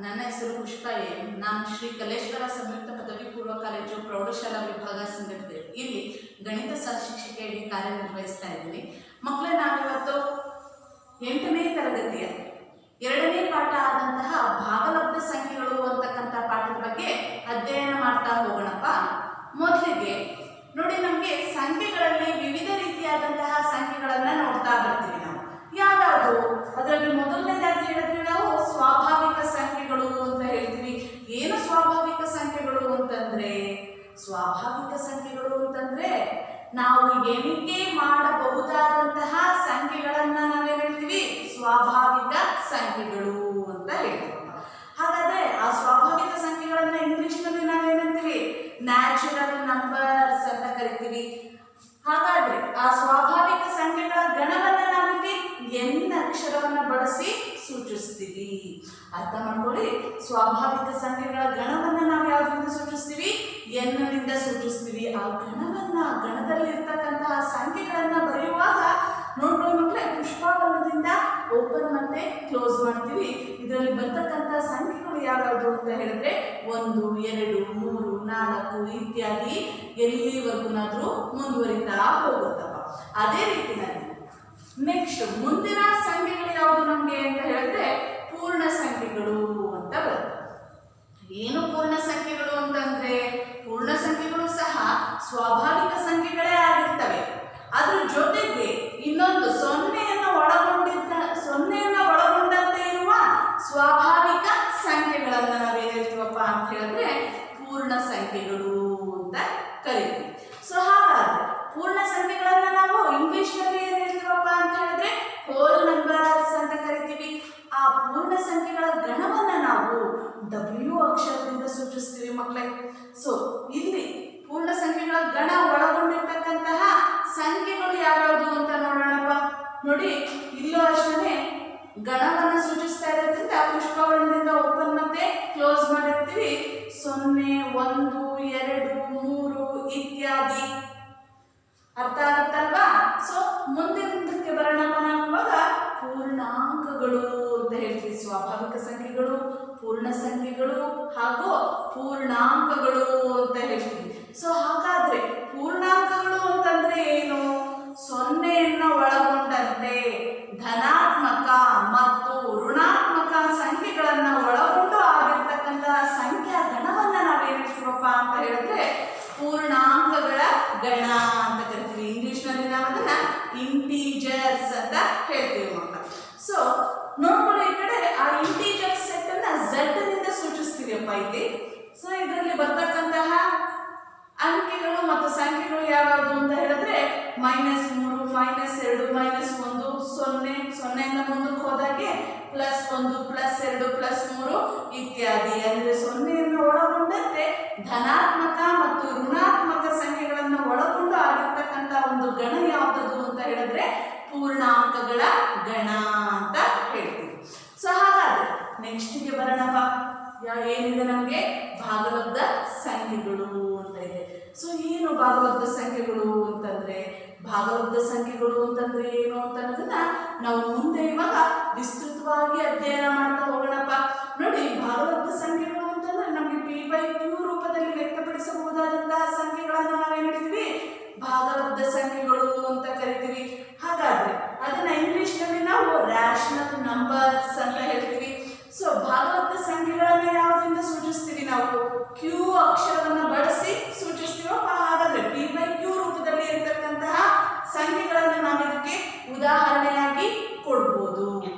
ನನ್ನ ಹೆಸರು ಪುಷ್ಪ ಎ. ನಾನು ಶ್ರೀ ಕಲೇಶ್ವರ ಸಂಯುಕ್ತ ಪದವಿ ಪೂರ್ವ ಕಾಲೇಜು ಪ್ರೌಢಶಾಲಾ ವಿಭಾಗ ಸಂಘಟನೆ ಇಲ್ಲಿ ಗಣಿತ ಸಹಶಿಕ್ಷಕಿಯಾಗಿ ಕಾರ್ಯನಿರ್ವಹಿಸ್ತಾ ಇದ್ದೀನಿ. ಮಕ್ಕಳೇ, ನಾವಿವತ್ತು 8ನೇ ತರಗತಿಯ 2ನೇ ಪಾಠ ಆದಂತಹ ಭಾಗಲಬ್ಧ ಸಂಖ್ಯೆಗಳು ಅಂತಕ್ಕಂಥ ಪಾಠದ ಬಗ್ಗೆ ಅಧ್ಯಯನ ಮಾಡ್ತಾ ಹೋಗೋಣಪ್ಪ. ಮೊದಲಿಗೆ ನೋಡಿ, ನಮಗೆ ಸಂಖ್ಯೆಗಳಲ್ಲಿ ವಿವಿಧ ರೀತಿಯಾದಂತಹ ಸಂಖ್ಯೆಗಳನ್ನು ನೋಡ್ತಾ ಬರ್ತೀವಿ ನಾವು. ಯಾವ್ಯಾವುದು? ಅದರಲ್ಲಿ ಮೊದಲನೇದಾಗಿ ಹೇಳಿದ್ವಿ ನಾವು ಸ್ವಾಭಾವಿಕ ಸಂಖ್ಯೆಗಳು ಅಂತ ಹೇಳ್ತೀವಿ. ಏನು ಸ್ವಾಭಾವಿಕ ಸಂಖ್ಯೆಗಳು ಅಂತಂದ್ರೆ, ಸ್ವಾಭಾವಿಕ ಸಂಖ್ಯೆಗಳು ಅಂತಂದ್ರೆ ನಾವು ಎಣಿಕೆ ಮಾಡಬಹುದಾದಂತಹ ಸಂಖ್ಯೆಗಳನ್ನ ನಾವೇನ್ ಹೇಳ್ತೀವಿ? ಸ್ವಾಭಾವಿಕ ಸಂಖ್ಯೆಗಳು ಅಂತ ಹೇಳ್ತೀವಿ. ಹಾಗಾದ್ರೆ ಆ ಸ್ವಾಭಾವಿಕ ಸಂಖ್ಯೆಗಳನ್ನ ಇಂಗ್ಲಿಷ್ನಲ್ಲಿ ನಾವೇನಂತೀವಿ? ನ್ಯಾಚುರಲ್ ನಂಬರ್ಸ್ ಅಂತ ಕರಿತೀವಿ. ಹಾಗಾದ್ರೆ ಆ ಸ್ವಾಭಾವಿಕ ಸಂಖ್ಯೆಗಳ ಗಣವನ್ನ ನಾವಿಲ್ಲಿ ಎನ್ ಅಕ್ಷರವನ್ನ ಬಳಸಿ ಸೂಚಿಸ್ತೀವಿ. ಅರ್ಥ ಮಾಡ್ಕೊಳ್ಳಿ. ಸ್ವಾಭಾವಿಕ ಸಂಖ್ಯೆಗಳ ಗಣವನ್ನ ನಾವು ಯಾವ್ದ್ರಿಂದ ಸೂಚಿಸ್ತೀವಿ? ಎನ್ನಿಂದ ಸೂಚಿಸ್ತೀವಿ. ಆ ಗಣದಲ್ಲಿ ಇರ್ತಕ್ಕಂತಹ ಸಂಖ್ಯೆಗಳನ್ನ ಬರೆಯುವಾಗ ನೋಡ್ಕೊಳ್ಳಿ ಮಕ್ಕಳೇ, ಪುಷ್ಪಬಣ್ಣದಿಂದ ಓಪನ್ ಮತ್ತೆ ಕ್ಲೋಸ್ ಮಾಡ್ತೀವಿ. ಇದರಲ್ಲಿ ಬರ್ತಕ್ಕಂತಹ ಸಂಖ್ಯೆಗಳು ಯಾವ್ಯಾವುದು ಅಂತ ಹೇಳಿದ್ರೆ 1, 2, 3, 4 ಇತ್ಯಾದಿ ಎಲ್ಲಿವರೆಗೂನಾದ್ರೂ ಮುಂದುವರಿತಾ ಹೋಗುತ್ತಪ್ಪ. ಅದೇ ರೀತಿಯಲ್ಲಿ ನೆಕ್ಸ್ಟ್ ಮುಂದಿನ ಸಂಖ್ಯೆಗಳು ಯಾವುದು ನಮಗೆ ಅಂತ ಹೇಳಿದ್ರೆ ಪೂರ್ಣ ಸಂಖ್ಯೆಗಳು ಅಂತ ಬರುತ್ತೆ. ಏನು ಪೂರ್ಣ ಸಂಖ್ಯೆಗಳು ಅಂತಂದ್ರೆ, ಪೂರ್ಣ ಸಂಖ್ಯೆಗಳು ಸಹ ಸ್ವಾಭಾವಿಕ ಸಂಖ್ಯೆಗಳೇ ಆಗಿರ್ತವೆ. ಅದ್ರ ಜೊತೆಗೆ ಇನ್ನೊಂದು ಸೊನ್ನೆಯನ್ನು ಒಳಗೊಂಡಂತೆ ಇರುವ ಸ್ವಾಭಾವಿಕ ಸಂಖ್ಯೆಗಳನ್ನ ನಾವೇನ್ ಹೇಳ್ತೀವಪ್ಪ ಅಂತ ಹೇಳಿದ್ರೆ ಪೂರ್ಣ ಸಂಖ್ಯೆಗಳು ಅಂತ ಕರಿತೀವಿ. ಸೊ ಹಾಗಾದ್ರೆ ಪೂರ್ಣ ಸಂಖ್ಯೆಗಳನ್ನ ನಾವು ಇಂಗ್ಲಿಷ್ ನಲ್ಲಿ ಏನ್ ಹೇಳ್ತೀವಪ್ಪ ಅಂತ ಹೇಳಿದ್ರೆ ಹೋಲ್ ನಂಬರ್ಸ್ ಅಂತ ಕರಿತೀವಿ. ಆ ಪೂರ್ಣ ಸಂಖ್ಯೆಗಳ ಗಣವನ್ನ ನಾವು W ಅಕ್ಷರದಿಂದ ಸೂಚಿಸ್ತೀವಿ ಮಕ್ಕಳೇ. ಸೊ ಇಲ್ಲಿ ಪೂರ್ಣ ಸಂಖ್ಯೆಗಳ ಗಣ ಒಳಗೊಂಡಿರ್ತಕ್ಕಂತಹ ಸಂಖ್ಯೆಗಳು ಯಾವ್ಯಾವುದು ಅಂತ ನೋಡೋಣಪ್ಪ. ನೋಡಿ, ಇಲ್ಲೂ ಅಷ್ಟೇ ಗಣವನ್ನ ಸೂಚಿಸ್ತಾ ಇರೋದ್ರಿಂದ ಪುಷ್ಪವರ್ಣದಿಂದ ಓಪನ್ ಮತ್ತೆ ಕ್ಲೋಸ್ ಮಾಡಿರ್ತೀವಿ. 0, 1, 2, 3 ಇತ್ಯಾದಿ. ಅರ್ಥ ಆಗುತ್ತಲ್ವಾ? ಸೊ ಮುಂದಕ್ಕೆ ಬರೋಣಪ್ಪ. ನಾವು ಇವಾಗ ಪೂರ್ಣಾಂಕಗಳು ಅಂತ ಹೇಳ್ತೀವಿ. ಸ್ವಾಭಾವಿಕ ಸಂಖ್ಯೆಗಳು, ಪೂರ್ಣ ಸಂಖ್ಯೆಗಳು ಹಾಗೂ ಪೂರ್ಣಾಂಕಗಳು ಅಂತ ಹೇಳ್ತೀವಿ. ಸೊ ಹಾಗಾದ್ರೆ ಪೂರ್ಣಾಂಕಗಳು ಅಂತಂದ್ರೆ ಏನು? ಸೊನ್ನೆಯನ್ನು ಒಳಗೊಂಡಂತೆ ಧನಾತ್ಮಕ ಮತ್ತು ಋಣಾತ್ಮಕ ಸಂಖ್ಯೆಗಳನ್ನ ಒಳಗೊಂಡು ಆಗಿರ್ತಕ್ಕಂತಹ ಸಂಖ್ಯಾ ಗಣವನ್ನ ನಾವೇನ್ ಹೇಳ್ತೀವಪ್ಪ ಅಂತ ಹೇಳಿದ್ರೆ ಪೂರ್ಣಾಂಕಗಳ ಗಣ ಅಂತ ಕರಿತೀವಿ. ಇಂಗ್ಲಿಷ್ ನಲ್ಲಿ ನಾವು ಅದನ್ನ ಇಂಟೀಜರ್ಸ್ ಅಂತ ಹೇಳ್ತೀವಿ ಮಕ್ಕಳ. ಸೊ ನೋಡ್ಕೊಳ್ಳಿ, ಈ ಕಡೆ ಆ ಇಂಟೀಜರ್ಸ್ ಸೆಟ್ ಅನ್ನ Z ನಿಂದ ಸೂಚಿಸ್ತೀವಿಯಪ್ಪ ಇಲ್ಲಿ. ಸೊ ಇದರಲ್ಲಿ ಬರ್ತಕ್ಕಂತಹ ಅಂಕೆಗಳು ಮತ್ತು ಸಂಖ್ಯೆಗಳು ಯಾವ್ಯಾವುದು ಅಂತ ಹೇಳಿದ್ರೆ -3, -2, -1, 0, 0ಇಂದ ಮುಂದಕ್ಕೆ ಹೋದಾಗೆ +1, +2, +3 ಇತ್ಯಾದಿ. ಅಂದ್ರೆ ಸೊನ್ನೆಯನ್ನು ಒಳಗೊಂಡಂತೆ ಧನಾತ್ಮಕ ಮತ್ತು ಋಣಾತ್ಮಕ ಸಂಖ್ಯೆಗಳನ್ನು ಒಳಗೊಂಡು ಆಗಿರ್ತಕ್ಕಂಥ ಒಂದು ಗಣ ಯಾವ್ದು ಅಂತ ಹೇಳಿದ್ರೆ ಪೂರ್ಣಾಂಕಗಳ ಗಣ ಅಂತ ಹೇಳ್ತೀವಿ. ಸೊ ಹಾಗಾದ್ರೆ ನೆಕ್ಸ್ಟ್ಗೆ ಬರೋಣಪ್ಪ. ಏನಿದೆ ನಮಗೆ? ಭಾಗಲಬ್ಧ ಸಂಖ್ಯೆಗಳು ಅಂತ ಇದೆ. ಸೊ ಏನು ಭಾಗಲಬ್ಧ ಸಂಖ್ಯೆಗಳು ಅಂತಂದ್ರೆ, ಭಾಗಲಬ್ಧ ಸಂಖ್ಯೆಗಳು ಅಂತಂದ್ರೆ ಏನು ಅಂತ ಅನ್ನೋದನ್ನ ನಾವು ಮುಂದೆ ಇವಾಗ ವಿಸ್ತೃತವಾಗಿ ಅಧ್ಯಯನ ಮಾಡ್ತಾ ಹೋಗೋಣಪ್ಪ. ನೋಡಿ, ಭಾಗಲಬ್ಧ ಸಂಖ್ಯೆಗಳು ಅಂತಂದ್ರೆ ನಮಗೆ P/Q ರೂಪದಲ್ಲಿ ವ್ಯಕ್ತಪಡಿಸಬಹುದಾದಂತಹ ಸಂಖ್ಯೆಗಳನ್ನ ನಾವೇನ್ ಹೇಳ್ತೀವಿ? ಭಾಗಲಬ್ಧ ಸಂಖ್ಯೆಗಳು ಅಂತ ಕರಿತೀವಿ. ಹಾಗಾದ್ರೆ ಅದನ್ನ ಇಂಗ್ಲಿಷ್ ನಲ್ಲಿ ನಾವು ರ್ಯಾಷನಲ್ ನಂಬರ್ಸ್ ಅಂತ ಹೇಳ್ತೀವಿ. ಸೊ ಭಾಗಲಬ್ಧ ಸಂಖ್ಯೆಗಳನ್ನ ಯಾವ್ದ್ರಿಂದ ಸೂಚಿಸ್ತೀವಿ? ನಾವು Q ಅಕ್ಷರವನ್ನ ಬಳಸಿ ಸೂಚಿಸ್ತೀವಪ್ಪ. ಹಾಗಾದ್ರೆ P/Q ರೂಪದಲ್ಲಿ ಇರತಕ್ಕಂತಹ ಸಂಖ್ಯೆಗಳನ್ನ ನಾವು ಇದಕ್ಕೆ ಉದಾಹರಣೆಯಾಗಿ ಕೊಡ್ಬೋದು.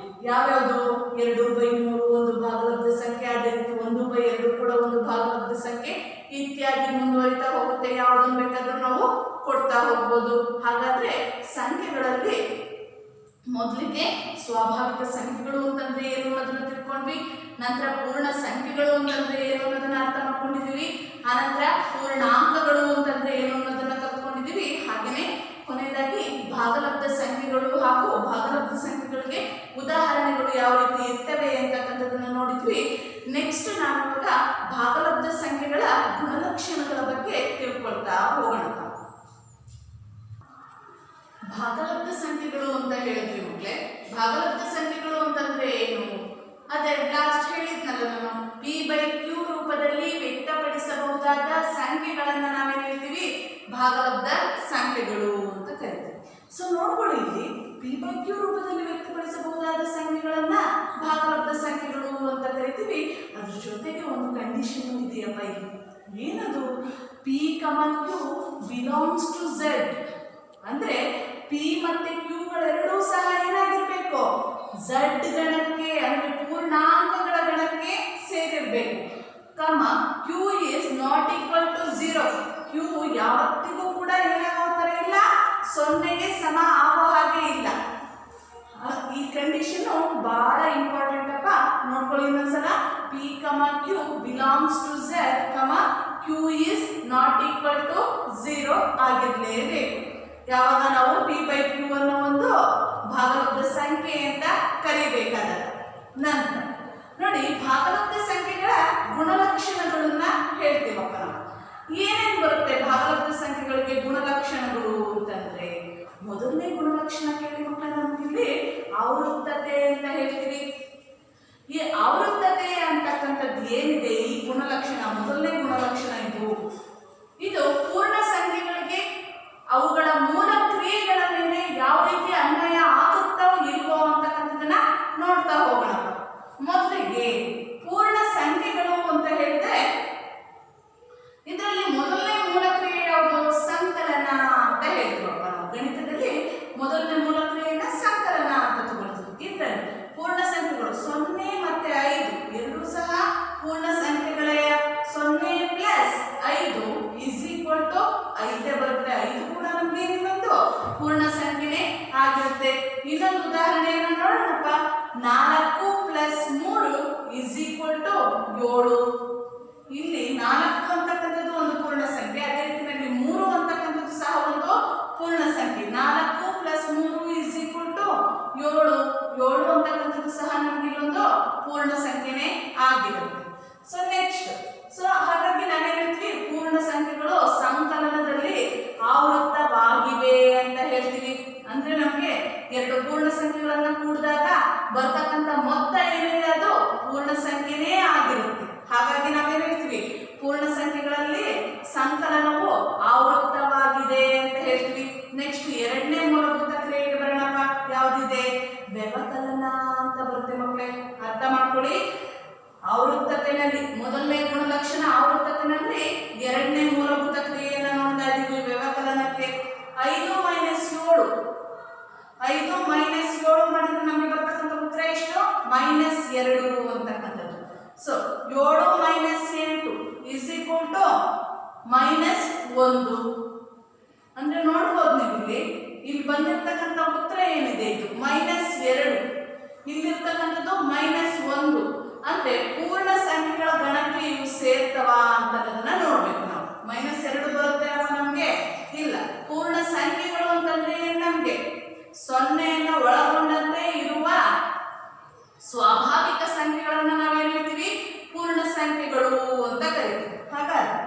ಯಾವ್ಯಾವುದು? 2/3 ಒಂದು ಭಾಗಲಬ್ಧ ಸಂಖ್ಯೆ, ಅದೇ ರೀತಿ 1/2 ಕೂಡ ಒಂದು ಭಾಗಲಬ್ಧ ಸಂಖ್ಯೆ ಇತ್ಯಾದಿ ಮುಂದುವರಿತಾ ಹೋಗುತ್ತೆ. ಯಾವುದನ್ನು ಬೇಕಾದ್ರೂ ನಾವು ಕೊಡ್ತಾ ಹೋಗ್ಬೋದು. ಹಾಗಾದ್ರೆ ಸಂಖ್ಯೆಗಳಲ್ಲಿ ಮೊದಲಿಗೆ ಸ್ವಾಭಾವಿಕ ಸಂಖ್ಯೆಗಳು ಅಂತಂದ್ರೆ ಏನು ಅನ್ನೋದನ್ನ ತಿಳ್ಕೊಂಡ್ವಿ. ನಂತರ ಪೂರ್ಣ ಸಂಖ್ಯೆಗಳು ಅಂತಂದ್ರೆ ಏನು ಅನ್ನೋದನ್ನ ಅರ್ಥ ಮಾಡ್ಕೊಂಡಿದೀವಿ. ಆನಂತರ ಪೂರ್ಣಾಂಕಗಳು ಅಂತಂದ್ರೆ ಏನು ಅನ್ನೋದನ್ನ ಕಲ್ತ್ಕೊಂಡಿದೀವಿ. ಹಾಗೆಯೇ ಕೊನೆಯದಾಗಿ ಭಾಗಲಬ್ಧ ಸಂಖ್ಯೆಗಳು ಹಾಗೂ ಭಾಗಲಬ್ಧ ಸಂಖ್ಯೆಗಳಿಗೆ ಉದಾಹರಣೆಗಳು ಯಾವ ರೀತಿ ಇರ್ತವೆ ಅಂತಕ್ಕಂಥದ್ದನ್ನ ನೋಡಿದ್ವಿ. ನೆಕ್ಸ್ಟ್ ನಾವು ಇವಾಗ ಭಾಗಲಬ್ಧ ಸಂಖ್ಯೆಗಳ ಗುಣಲಕ್ಷಣಗಳ ಬಗ್ಗೆ ತಿಳ್ಕೊಳ್ತಾ ಹೋಗೋಣ. ಭಾಗಲಬ್ಧ ಸಂಖ್ಯೆಗಳು ಅಂತ ಹೇಳಿದ್ವಿ ಮಕ್ಕಳೇ. ಭಾಗಲಬ್ಧ ಸಂಖ್ಯೆಗಳು ಅಂತಂದ್ರೆ ಏನು? ಅದೇ ಲಾಸ್ಟ್ ಹೇಳಿದ್ನಲ್ಲ ನಾನು ಭಾಗಿಸಬಹುದಾದ ಸಂಖ್ಯೆಗಳನ್ನ ನಾವೇನು ಹೇಳ್ತೀವಿ, ಭಾಗಲಬ್ಧ ಸಂಖ್ಯೆಗಳು ಅಂತ ಕರಿತೀವಿ. ಸೊ ನೋಡ್ಕೊಳ್ಳಿ, ಇಲ್ಲಿ P/Q ರೂಪದಲ್ಲಿ ವ್ಯಕ್ತಪಡಿಸಬಹುದಾದ ಸಂಖ್ಯೆಗಳನ್ನ ಭಾಗಲಬ್ಧ ಸಂಖ್ಯೆಗಳು ಅಂತ ಕರಿತೀವಿ. ಅದ್ರ ಜೊತೆಗೆ ಒಂದು ಕಂಡೀಷನ್ ಇದೆಯಪ್ಪ ಇಲ್ಲಿ. ಏನದು? P, Q belongs to Z. ಅಂದ್ರೆ P ಮತ್ತೆ Q ಗಳೆರಡೂ ಸಹ ಏನಾಗಿರ್ಬೇಕು? Z ಗಣಕ್ಕೆ ಅಂದ್ರೆ ಪೂರ್ಣಾಂಕಗಳ ಗಣಕ್ಕೆ ಸೇರಿರ್ಬೇಕು. Q is not equal to 0. Q ಯಾವತ್ತಿಗೂ ಕೂಡ ಏನಾಗೋ ಥರ ಇಲ್ಲ, ಸೊನ್ನೆಗೆ ಸಮ ಆಗೋ ಹಾಗೆ ಇಲ್ಲ. ಈ ಕಂಡೀಷನ್ ಬಹಳ ಇಂಪಾರ್ಟೆಂಟ್ ಅಪ್ಪ, ನೋಡ್ಕೊಳ್ಳಿ ಇನ್ನೊಂದ್ಸಲ. P, Q belongs to Z, Q is not equal to 0 ಆಗಿರಲೇಬೇಕು. ಯಾವಾಗ ನಾವು P/Q ಅನ್ನೋ ಒಂದು ಭಾಗಲಬ್ಧ ಸಂಖ್ಯೆ ಅಂತ ಕರಿಬೇಕಾದ ನಂತರ ನೋಡಿ, ಭಾಗಲಬ್ಧ ಸಂಖ್ಯೆಗಳ ಗುಣಲಕ್ಷಣಗಳನ್ನ ಹೇಳ್ತೀವಪ್ಪ ನಾವು. ಏನೇನು ಬರುತ್ತೆ ಭಾಗಲಬ್ಧ ಸಂಖ್ಯೆಗಳಿಗೆ ಗುಣಲಕ್ಷಣಗಳು ಅಂತಂದ್ರೆ, ಮೊದಲನೇ ಗುಣಲಕ್ಷಣ ಕೇಳಿ ಮಕ್ಕಳ, ನಮ್ಗಿಲ್ಲಿ ಆವೃತ್ತತೆ ಅಂತ ಹೇಳ್ತೀವಿ. ಈ ಆವೃತ್ತತೆ ಅಂತಕ್ಕಂಥದ್ದು ಏನಿದೆ, ಈ ಗುಣಲಕ್ಷಣ ಮೊದಲನೇ ಗುಣಲಕ್ಷಣ ಇದು ಪೂರ್ಣ ಸಂಖ್ಯೆಗಳಿಗೆ ಅವುಗಳ ಮೂಲ ಕ್ರಿಯೆಗಳ ಮೇಲೆ ಯಾವ ರೀತಿ ಅನ್ವಯ ಆಗುತ್ತಾವೋ ಇಲ್ವೋ ಅಂತಕ್ಕಂಥದ್ದನ್ನ ನೋಡ್ತಾ ಹೋಗೋಣ. ಮೊದಲಿಗೆ ಪೂರ್ಣ ಸಂಖ್ಯೆಗಳು ಅಂತ ಹೇಳಿದ್ರೆ, ಇದರಲ್ಲಿ ಮೊದಲನೇ ಮೂಲ ಕ್ರಿಯೆ ಯಾವುದು? ಸಂಕಲನ ಅಂತ ಹೇಳ್ತೀವಪ್ಪ ನಾವು. ಗಣಿತದಲ್ಲಿ ಮೊದಲನೇ ಮೂಲ ಕ್ರಿಯೆಯನ್ನ ಸಂಕಲನ ಅಂತ ತಗೊಳ್ತೀವಿ. ಇದರಲ್ಲಿ ಪೂರ್ಣ ಸಂಖ್ಯೆಗಳು 0 ಮತ್ತೆ 5 ಎರಡೂ ಸಹ ಪೂರ್ಣ ಸಂಖ್ಯೆಗಳೇ. 0 ಪ್ಲಸ್ 5 ಇಸ್ ಈಕ್ವಲ್ ಟು 5 ಬರುತ್ತೆ. 5 ಕೂಡ ನಮ್ಗೆ ಇನ್ನೊಂದು ಪೂರ್ಣ ಸಂಖ್ಯೆನೇ ಆಗಿರುತ್ತೆ. ಇನ್ನೊಂದು ಉದಾಹರಣೆಯನ್ನು ನೋಡೋಣಪ್ಪ. 4 ಪ್ಲಸ್ 3 ಇಸ್ ಈಕ್ವಲ್ ಟು 7. ಇಲ್ಲಿ 4 ಅಂತಕ್ಕಂಥದ್ದು ಒಂದು ಪೂರ್ಣ ಸಂಖ್ಯೆ, ಅದೇ ರೀತಿಯಲ್ಲಿ 3 ಅಂತಕ್ಕಂಥದ್ದು ಸಹ ಒಂದು ಪೂರ್ಣ ಸಂಖ್ಯೆ. 4 ಪ್ಲಸ್ 3 ಇಸ್ ಈಕ್ವಲ್ ಟು 7. 7 ಅಂತಕ್ಕಂಥದ್ದು ಸಹ ನಮ್ಗೆ ಇಲ್ಲೊಂದು ಪೂರ್ಣ ಸಂಖ್ಯೆನೇ ಆಗಿರುತ್ತೆ. ಸೊ ನೆಕ್ಸ್ಟ್, ಹಾಗಾಗಿ ನಾವೇನ್ ಹೇಳ್ತೀವಿ, ಪೂರ್ಣ ಸಂಖ್ಯೆಗಳು ಸಂಕಲನದಲ್ಲಿ ಆವೃತ್ತವಾಗಿವೆ ಅಂತ ಹೇಳ್ತೀವಿ. ಅಂದ್ರೆ ನಮ್ಗೆ ಎರಡು ಪೂರ್ಣ ಸಂಖ್ಯೆಗಳನ್ನ ಕೂಡಿದಾಗ ಬರ್ತಕ್ಕಂಥ ಮೊತ್ತ ಏನಿದೆ ಅದು ಪೂರ್ಣ ಸಂಖ್ಯೆನೇ ಆಗಿರುತ್ತೆ. ಹಾಗಾಗಿ ನಾವೇನ್ ಹೇಳ್ತೀವಿ, ಪೂರ್ಣ ಸಂಖ್ಯೆಗಳಲ್ಲಿ ಸಂಕಲನವು ಆವೃತ್ತವಾಗಿದೆ ಅಂತ ಹೇಳ್ತೀವಿ. ನೆಕ್ಸ್ಟ್ ಎರಡನೇ ಮೂಲಭೂತ ಕ್ರಿಯೆಗೆ ಬರೋಣಪ್ಪ. ಯಾವ್ದಿದೆ? ವ್ಯವಕಲನ ಅಂತ ಬರುತ್ತೆ ಮಕ್ಕಳೇ, ಅರ್ಥ ಮಾಡ್ಕೊಳ್ಳಿ. ಆವೃತ್ತತೆಯಲ್ಲಿ ಮೊದಲನೇ ಗುಣಲಕ್ಷಣ ಆವೃತ್ತತೆಯಲ್ಲಿ ಎರಡನೇ ಮೂಲಭೂತ ಕ್ರಿಯೆಯನ್ನ ನೋಡ್ತಾ ಇದ್ದೀವಿ, ವ್ಯವಕಲನಕ್ಕೆ. 5 ಮೈನಸ್ 7 ಮಾಡಿದ್ರೆ ನಮಗೆ ಬರ್ತಕ್ಕಂಥ ಉತ್ತರ ಎಷ್ಟು? -2 ಅಂತಕ್ಕಂಥದ್ದು. So 7 minus 8 is equal to -1. ಅಂದ್ರೆ ನೋಡ್ಬೋದು ನೀವು, ಇಲ್ಲಿ ಬಂದಿರ್ತಕ್ಕಂಥ ಉತ್ತರ ಏನಿದೆ, ಇದು -2. ಇಲ್ಲಿರ್ತಕ್ಕಂಥದ್ದು -1. ಅಂದ್ರೆ ಪೂರ್ಣ ಸಂಖ್ಯೆಗಳ ಗಣಕ್ಕೆ ಇವು ಸೇರ್ತವ ಅಂತದನ್ನ ನೋಡ್ಬೇಕು ನಾವು. -2 ಬರುತ್ತೆ ಅವ ನಮ್ಗೆ? ಇಲ್ಲ. ಪೂರ್ಣ ಸಂಖ್ಯೆಗಳು ಅಂತಂದ್ರೆ ನಮ್ಗೆ 0ಯನ್ನು ಒಳಗೊಂಡಂತೆ ಇರುವ ಸ್ವಾಭಾವಿಕ ಸಂಖ್ಯೆಗಳನ್ನ ನಾವೇನ್ ಹೇಳ್ತೀವಿ? ಪೂರ್ಣ ಸಂಖ್ಯೆಗಳು ಅಂತ ಕರಿತೀವಿ. ಹಾಗಾದ್ರೆ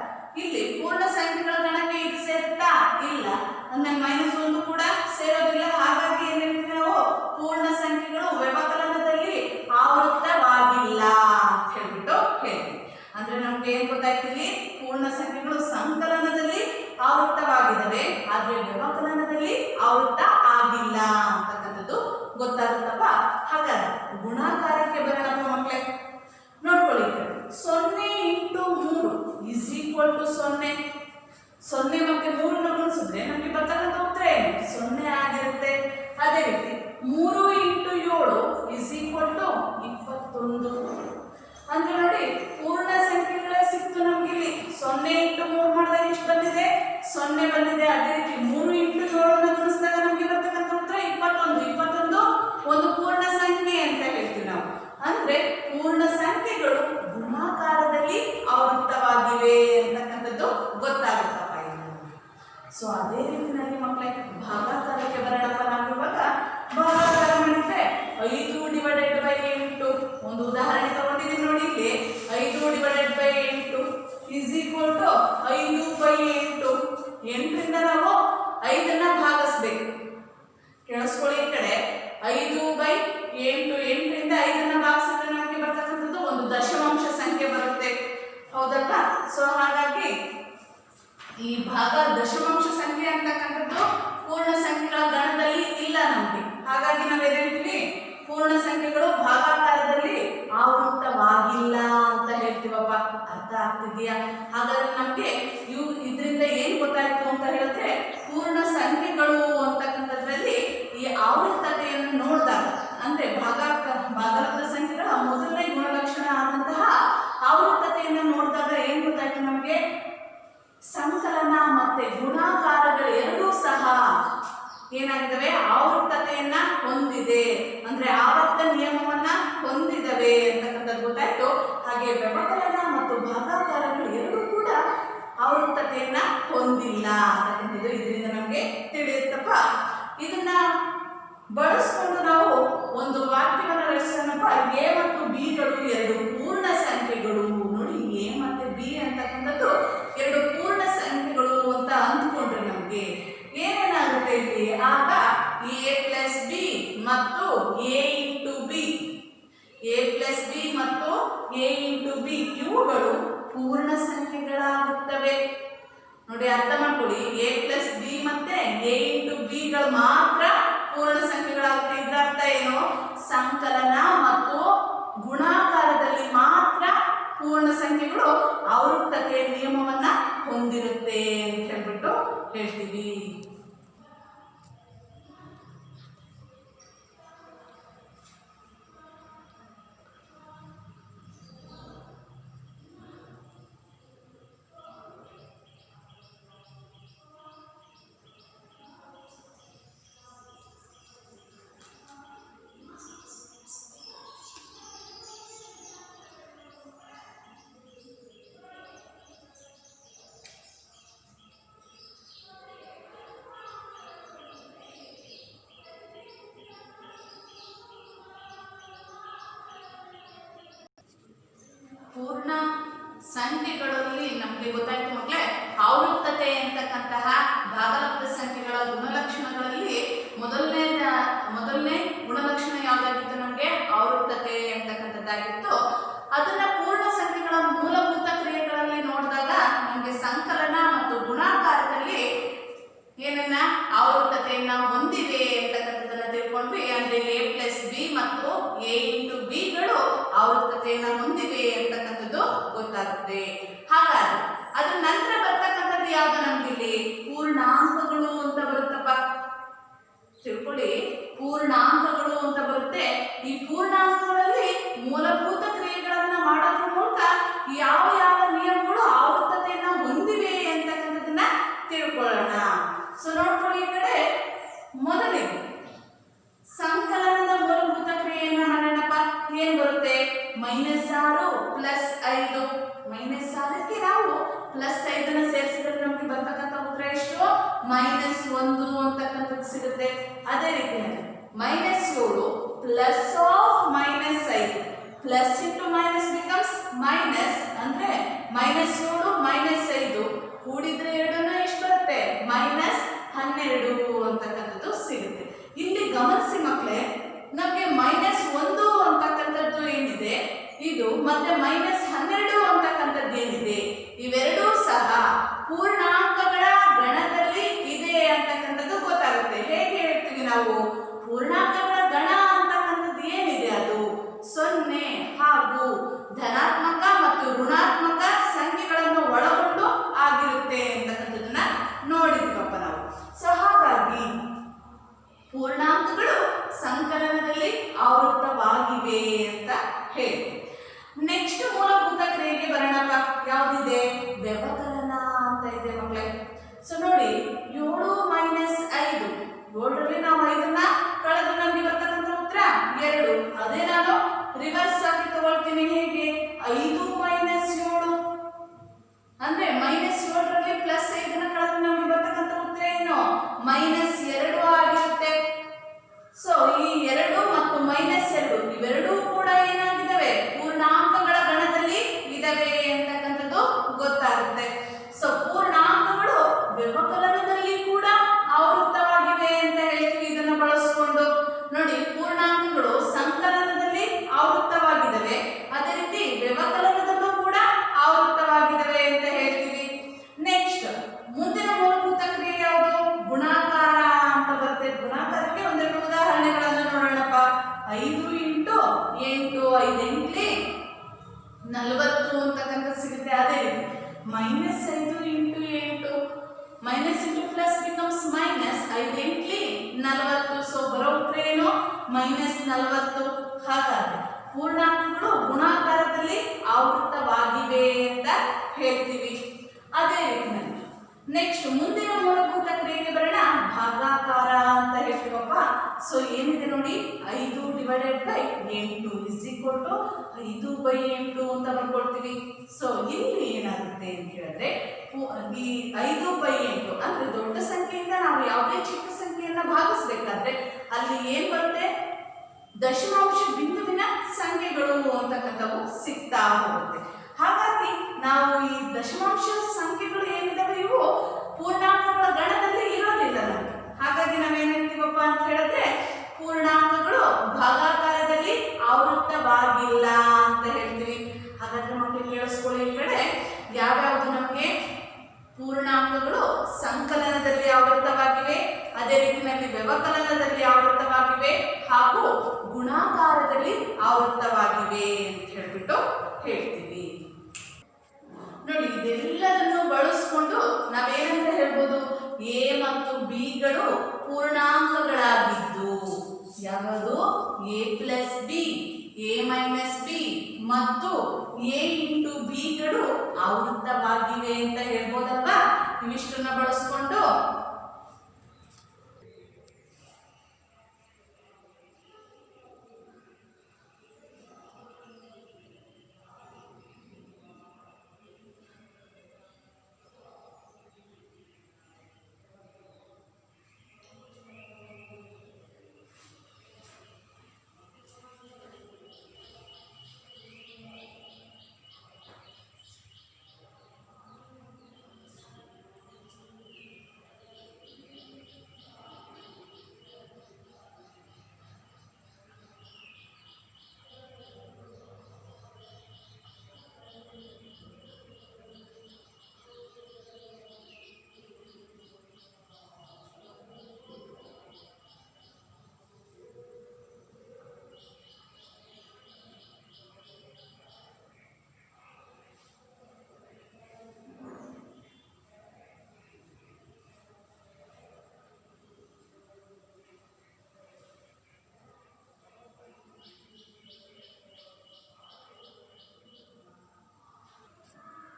ಇಲ್ಲಿ ಪೂರ್ಣ ಸಂಖ್ಯೆಗಳ ಗಣಕ್ಕೆ ಇದು ಸೇರುತ್ತಾ? ಇಲ್ಲ. ಅಂದ್ರೆ -1 ಕೂಡ ಸೇರೋದಿಲ್ಲ. ಹಾಗಾಗಿ ಏನ್ ಹೇಳ್ತೀವಿ ನಾವು? ಪೂರ್ಣ ಸಂಖ್ಯೆಗಳು ವ್ಯವಕಲನದಲ್ಲಿ ಆವೃತ್ತವಾಗಿಲ್ಲ ಅಂತ ಹೇಳ್ಬಿಟ್ಟು ಹೇಳ್ತೀವಿ. ಅಂದ್ರೆ ನಮ್ಗೆ ಏನ್ ಗೊತ್ತಾಗ್ತಿಲ್ಲಿ? ಪೂರ್ಣ ಸಂಖ್ಯೆಗಳು ಸಂಕಲನದಲ್ಲಿ ಆವೃತ್ತವಾಗಿದ್ದಾವೆ, ಆದ್ರೆ ವ್ಯವಕಲನದಲ್ಲಿ ಆವೃತ್ತ ಆಗಿಲ್ಲ ಅಂತಕ್ಕಂಥದ್ದು ಗೊತ್ತಾಗುತ್ತಪ್ಪ. ಹಾಗಾದ್ರೆ ಗುಣಾಕಾರಕ್ಕೆ ಬರೋಣಪ್ಪ ಮಕ್ಕಳೇ. ನೋಡ್ಕೊಳ್ಳಿ, 0 × 3 ಇಸ್ ಈಕ್ವಲ್ ಟು 0. 0 ಮತ್ತೆ 3ನ್ನು ಗುಣಿಸಿದ್ರೆ ನಮಗೆ ಬರ್ತಕ್ಕಂಥ ಉತ್ತರ ಏನು? 0 ಆಗಿರುತ್ತೆ. ಅದೇ ರೀತಿ 3 × 7 ಇಸ್ ಈಕ್ವಲ್ ಟು 21. ಅಂದ್ರೆ ನೋಡಿ, ಪೂರ್ಣ ಸಂಖ್ಯೆಗಳೇ ಸಿಕ್ತು ನಮ್ಗೆ ಇಲ್ಲಿ. 0 × 3 ಮಾಡಿದಾಗ ಎಷ್ಟು ಬಂದಿದೆ? 0 ಬಂದಿದೆ. ಅದೇ ರೀತಿ 3 × 7 ಗುಣಿಸಿದಾಗ ನಮಗೆ ಬರ್ತಕ್ಕಂಥ ಉತ್ತರ 21. 21 ಒಂದು ಪೂರ್ಣ ಸಂಖ್ಯೆ ಅಂತ ಹೇಳ್ತೀವಿ ನಾವು. ಅಂದ್ರೆ ಪೂರ್ಣ ಸಂಖ್ಯೆಗಳು ಗುಣಾಕಾರದಲ್ಲಿ ಆವೃತ್ತವಾಗಿವೆ ಅಂತಕ್ಕಂಥದ್ದು ಗೊತ್ತಾಗುತ್ತಪ್ಪ. ಸೊ ಅದೇ ರೀತಿಯಲ್ಲಿ ಮಕ್ಕಳೇ ಭಾಗಾಕಾರಕ್ಕೆ ಬರೋಣಪ್ಪ. ನಾವು ಇವಾಗ ಭಾಗಾಕಾರ ಮಾಡಿದ್ರೆ 5/8 ಒಂದು ಉದಾಹರಣೆ ತಗೊಂಡಿದ್ದೀವಿ ನೋಡಿ. ಇಲ್ಲಿ 5/8 ಇಸ್ ಈಕ್ವಲ್ ಟು 5/8. 8ರಿಂದ ನಾವು 5ಅನ್ನ ಭಾಗಿಸ್ಬೇಕು. ಕೇಳಿಸ್ಕೊಳ್ಳಿ, ಈ ಕಡೆ 5/8. 8ರಿಂದ 5ಅನ್ನ ಭಾಗಿಸಿದ್ರೆ ನಮಗೆ ಬರ್ತಕ್ಕಂಥದ್ದು ಒಂದು ದಶಮಾಂಶ ಸಂಖ್ಯೆ ಬರುತ್ತೆ, ಹೌದಲ್ವಾ? ಸೊ ಹಾಗಾಗಿ ಈ ಭಾಗ ದಶಮಾಂಶ ಸಂಖ್ಯೆ ಅಂತಕ್ಕಂಥದ್ದು ಪೂರ್ಣ ಸಂಖ್ಯೆಗಳ ಗಣದಲ್ಲಿ ಇಲ್ಲ ನಮಗೆ. ಹಾಗಾಗಿ ನಾವೇನು ಹೇಳ್ತೀವಿ, ಪೂರ್ಣ ಸಂಖ್ಯೆಗಳು ಭಾಗಾಕಾರದಲ್ಲಿ ಆವೃತ್ತವಾಗಿಲ್ಲ ಅಂತ ಹೇಳ್ತೀವಪ್ಪ. ಅರ್ಥ ಆಗ್ತಿದೆಯಾ? ಹಾಗಾದ್ರೆ ನಮಗೆ ಇದರಿಂದ ಏನು ಗೊತ್ತಾಯ್ತು ಅಂತ ಹೇಳಿದ್ರೆ, ಪೂರ್ಣ ಸಂಖ್ಯೆಗಳು ಅಂತಕ್ಕಂಥದ್ರಲ್ಲಿ ಈ ಆವೃತ್ತತೆಯನ್ನು ನೋಡಿದಾಗ, ಅಂದ್ರೆ ಭಾಗಲಬ್ಧ ಸಂಖ್ಯೆಗಳ ಮೊದಲನೇ ಗುಣಲಕ್ಷಣ ಆದಂತಹ ಆವೃತ್ತತೆಯನ್ನು ನೋಡಿದಾಗ ಏನ್ ಗೊತ್ತಾಯ್ತು ನಮಗೆ, ಸಂಕಲನ ಮತ್ತೆ ಗುಣಾಕಾರಗಳು ಎರಡೂ ಸಹ ಏನಾಗಿದ್ದಾವೆ, ಆವೃತ್ತತೆಯನ್ನ ಹೊಂದಿದೆ, ಅಂದ್ರೆ ಆವರ್ತ ನಿಯಮವನ್ನ ಹೊಂದಿದವೆ ಅಂತಕ್ಕಂಥದ್ದು ಗೊತ್ತಾಯ್ತು. ಹಾಗೆ ವ್ಯವಕಲನ ಮತ್ತು ಭಾಗಾಕಾರಗಳು ಎರಡೂ ಕೂಡ ಆವೃತ್ತತೆಯನ್ನ ಹೊಂದಿಲ್ಲ ಅಂತಕ್ಕಂಥದ್ದು ಇದರಿಂದ ನಮಗೆ ತಿಳಿಯುತ್ತಪ್ಪ. ಇದನ್ನ ಬಳಸ್ಕೊಂಡು ನಾವು ಒಂದು ವಾಕ್ಯವನ್ನು ರಚಿಸೋಣಪ್ಪ. ಎ ಮತ್ತು ಬಿಗಳು ಎರಡು ಪೂರ್ಣ ಸಂಖ್ಯೆಗಳು. ನೋಡಿ, ಎ ಮತ್ತೆ ಬಿ ಅಂತಕ್ಕಂಥದ್ದು ಎರಡು ಪೂರ್ಣ ಸಂಖ್ಯೆಗಳು ಅಂತ ಅಂದ್ಕೊಂಡ್ರೆ ನಮಗೆ ಏನೇನಾಗುತ್ತೆ ಇಲ್ಲಿ, ಆಗ ಎ ಪ್ಲಸ್ ಬಿ ಮತ್ತು A into B, A plus B ಮತ್ತು ಎ ಇಂಟು ಬಿ ಇವುಗಳು ಪೂರ್ಣ ಸಂಖ್ಯೆಗಳಾಗುತ್ತವೆ. ನೋಡಿ, ಅರ್ಥ ಮಾಡ್ಕೊಳ್ಳಿ, ಎ ಪ್ಲಸ್ ಬಿ ಮತ್ತೆ ಎ ಇಂಟು ಬಿಗಳು ಮಾತ್ರ ಪೂರ್ಣ ಸಂಖ್ಯೆಗಳಾಗುತ್ತೆ. ಇದರ ಅರ್ಥ ಏನು, ಸಂಕಲನ ಮತ್ತು ಗುಣಾಕಾರದಲ್ಲಿ ಮಾತ್ರ ಪೂರ್ಣ ಸಂಖ್ಯೆಗಳು ಆವೃತ್ತತೆಯ ನಿಯಮವನ್ನ ಹೊಂದಿರುತ್ತೆ ಅಂತ ಹೇಳ್ಬಿಟ್ಟು ಹೇಳ್ತೀವಿ. ಪೂರ್ಣ ಸಂಖ್ಯೆಗಳಲ್ಲಿ ನಮಗೆ ಗೊತ್ತಾಯ್ತು ಮಕ್ಕಳೇ, ಆವೃತ್ತತೆ ಅಂತಕ್ಕಂತಹ ಭಾಗಲಬ್ಧ ಸಂಖ್ಯೆಗಳ ಗುಣಲಕ್ಷಣಗಳಲ್ಲಿ ಮೊದಲನೇ ಗುಣಲಕ್ಷಣ ಯಾವುದಾಗಿತ್ತು ನಮಗೆ, ಆವೃತ್ತತೆ ಅಂತಕ್ಕಂಥದ್ದಾಗಿತ್ತು. ಅದನ್ನ ಪೂರ್ಣ ಸಂಖ್ಯೆಗಳ ಮೂಲಭೂತ ಕ್ರಿಯೆಗಳಲ್ಲಿ ನೋಡಿದಾಗ ನಮಗೆ ಸಂಕಲನ ಮತ್ತು ಗುಣಾಕಾರದಲ್ಲಿ ಏನನ್ನ ಆವೃತ್ತತೆಯನ್ನ ಹೊಂದಿವೆ ಅಂತಕ್ಕಂಥದ್ದನ್ನ ತಿಳ್ಕೊಂಡ್ವಿ. ಅಂದ್ರೆ ಎ ಪ್ಲಸ್ ಬಿ ಮತ್ತು ಎ ಇಂಟು ಬಿಗಳು ಆವೃತ್ತತೆಯನ್ನ ಹೊಂದಿವೆ ಅಂತಕ್ಕಂಥದ್ದು ಗೊತ್ತಾಗುತ್ತೆ. ಹಾಗಾದ್ರೆ ಅದ್ರ ನಂತರ ಬರ್ತಕ್ಕಂಥದ್ದು ಯಾವ್ದು ನಮ್ಗಿಲ್ಲಿ, ಪೂರ್ಣಾಂಕಗಳು ಅಂತ ಬರುತ್ತಪ್ಪ. ತಿಳ್ಕೊಳ್ಳಿ, ಪೂರ್ಣಾಂಕಗಳು ಅಂತ ಬರುತ್ತೆ. ಈ ಪೂರ್ಣಾಂಕಗಳಲ್ಲಿ ಮೂಲಭೂತ ಕ್ರಿಯೆಗಳನ್ನ ಮಾಡೋದ್ರ ಮೂಲಕ ಯಾವ ಯಾವ ನಿಯಮಗಳು ಆವೃತ್ತತೆಯನ್ನ ಹೊಂದಿವೆ ಅಂತಕ್ಕಂಥದ್ದನ್ನ ತಿಳ್ಕೊಳ್ಳೋಣ. ಸೊ ನೋಡ್ಕೊಳ್ಳಿ, ಈ ಕಡೆ ಮೊದಲಿಗೆ ಸಂಕಲನದ ಮೂಲಭೂತ ಕ್ರಿಯೆಯನ್ನ ಮಾಡೋಣಪ್ಪ. ಏನ್ ಬರುತ್ತೆ, -6 ಪ್ಲಸ್ 5. -6ಕ್ಕೆ ನಾವು ಪ್ಲಸ್ 5 ಸೇರಿಸಿದ್ರೆ ನಮಗೆ ಬರ್ತಕ್ಕಂಥ ಉತ್ತರ ಎಷ್ಟು, -1 ಅಂತಕ್ಕಂಥದ್ದು ಸಿಗುತ್ತೆ. ಅದೇ ರೀತಿಯಲ್ಲಿ -7 plus of -5, plus into minus becomes minus, ಅಂದ್ರೆ -7 -5 ಕೂಡಿದ್ರೆ ಎರಡನ್ನ ಎಷ್ಟು ಬರುತ್ತೆ, -12 ಅಂತಕ್ಕಂಥದ್ದು ಸಿಗುತ್ತೆ. ಇಲ್ಲಿ ಗಮನಿಸಿ ಮಕ್ಕಳೇ, ನಮಗೆ -1 ಅಂತಕ್ಕಂಥದ್ದು ಏನಿದೆ ಇದು ಮತ್ತೆ -12 ಅಂತಕ್ಕಂಥದ್ದು ಏನಿದೆ, ಇವೆರಡೂ ಸಹ ಪೂರ್ಣಾಂಕಗಳ ಗಣದಲ್ಲಿ ಇದೆ ಅಂತಕ್ಕಂಥದ್ದು ಗೊತ್ತಾಗುತ್ತೆ. ಹೇಗೆ ಹೇಳ್ತೀವಿ ನಾವು, ಪೂರ್ಣಾಂಕಗಳ ಗಣ ಅಂತಕ್ಕಂಥದ್ದು ಏನಿದೆ ಅದು 0 ಹಾಗೂ ಧನಾತ್ಮಕ ಮತ್ತು ಋಣಾತ್ಮಕ ಸಂಖ್ಯೆಗಳನ್ನು ಒಳಗೊಂಡು ಆಗಿರುತ್ತೆ ಅಂತಕ್ಕಂಥದ್ದನ್ನ ನೋಡಿದ್ವಪ್ಪ ನಾವು. ಸೊ ಹಾಗಾಗಿ ಪೂರ್ಣಾಂಕಗಳು ಸಂಕಲನದಲ್ಲಿ ಆವೃತ್ತವಾಗಿವೆ ಅಂತ ಹೇಳ್ತೀವಿ. ನೆಕ್ಸ್ಟ್ ಮೂಲಭೂತ ಕ್ರಿಯೆಗೆ ಬರೋಣಪ್ಪ. ಯಾವುದಿದೆ, ವ್ಯವಕಲನ ಅಂತ ಇದೆ ಮಕ್ಕಳೇ. ಸೊ ನೋಡಿ, 7 - 5, 7ರಲ್ಲಿ ನಾವು 5ನ್ನ ಕಳೆದ್ರೆ 40 ಅಂತಕ್ಕಂಥದ್ದು ಸಿಗುತ್ತೆ. ಅದೇ ರೀತಿ -5 into 8 minus into plus becomes minus 5 ಎಂಟ್ಲಿ 40. So ಬರೋ ಉತ್ತರ ಏನು -40. ಹಾಗಾದ್ರೆ ಪೂರ್ಣಾಂಕಗಳು ಗುಣಾಕಾರದಲ್ಲಿ ಆವೃತ್ತವಾಗಿವೆ ಅಂತ ಹೇಳ್ತೀವಿ. ಅದೇ ರೀತಿಯಲ್ಲಿ ನೆಕ್ಸ್ಟ್ ಮುಂದಿನ ಮೂಲಭೂತ ಕ್ರಿಯೆಗೆ ಬರೋಣ. ಭಾಗಾಕಾರ ಅಂತ ಹೇಳ್ತೀವಪ್ಪ. ಸೊ ಏನಿದೆ ನೋಡಿ 5/8 ಇಸ್ ಈಕ್ವಲ್ ಟು 5/8 ಅಂತ ಬರ್ಕೊಳ್ತೀವಿ. ಸೊ ಇಲ್ಲಿ ಏನಾಗುತ್ತೆ ಅಂತ ಹೇಳಿದ್ರೆ ಈ 5/8 ಅಂದ್ರೆ ದೊಡ್ಡ ಸಂಖ್ಯೆಯಿಂದ ನಾವು ಯಾವುದೇ ಚಿಕ್ಕ ಸಂಖ್ಯೆಯನ್ನ ಭಾಗಿಸ್ಬೇಕಾದ್ರೆ ಅಲ್ಲಿ ಏನ್ ಬರುತ್ತೆ ದಶಮಾಂಶ ಬಿಂದುವಿನ ಸಂಖ್ಯೆಗಳು ಅಂತಕ್ಕಂಥವು ಸಿಗ್ತಾ ಹೋಗುತ್ತೆ. ಹಾಗಾಗಿ ನಾವು ಈ ದಶಮಾಂಶ ಸಂಖ್ಯೆಗಳು ಏನಿದಾವೆ ಇವು ಪೂರ್ಣಾಂಕಗಳ ಗಣದಲ್ಲಿ ಇರೋದಿಲ್ಲ ನಮಗೆ. ಹಾಗಾಗಿ ನಾವೇನ್ ಹೇಳ್ತೀವಪ್ಪ ಅಂತ ಹೇಳಿದ್ರೆ ಪೂರ್ಣಾಂಕಗಳು ಭಾಗಾಕಾರದಲ್ಲಿ ಆವೃತ್ತವಾಗಿಲ್ಲ ಅಂತ ಹೇಳ್ತೀವಿ. ಹಾಗಾದ್ರೆ ಮಕ್ಕಳು ಕೇಳಿಸ್ಕೊಳ್ಳಿ, ಈ ಕಡೆ ಯಾವ್ಯಾವುದು ನಮಗೆ ಪೂರ್ಣಾಂಕಗಳು ಸಂಕಲನದಲ್ಲಿ ಆವೃತ್ತವಾಗಿವೆ, ಅದೇ ರೀತಿಯಲ್ಲಿ ವ್ಯವಕಲನದಲ್ಲಿ ಆವೃತ್ತವಾಗಿವೆ ಹಾಗೂ ಗುಣಾಕಾರದಲ್ಲಿ ಆವೃತ್ತವಾಗಿವೆ ಅಂತ ಹೇಳ್ಬಿಟ್ಟು ಹೇಳ್ತೀವಿ. ನೋಡಿ ಇದೆಲ್ಲದನ್ನು ಬಳಸ್ಕೊಂಡು ನಾವೇನಂತ ಹೇಳ್ಬೋದು, ಎ ಮತ್ತು ಬಿಗಳು ಪೂರ್ಣಾಂಕಗಳಾಗಿದ್ದು ಯಾವುದು A plus B, A minus B ಮತ್ತು ಎ ಇಂಟು ಬಿಗಳು ಆವೃತ್ತವಾಗಿವೆ ಅಂತ ಹೇಳ್ಬೋದಲ್ವಾ. ಇವಿಷ್ಟನ್ನ ಬಳಸ್ಕೊಂಡು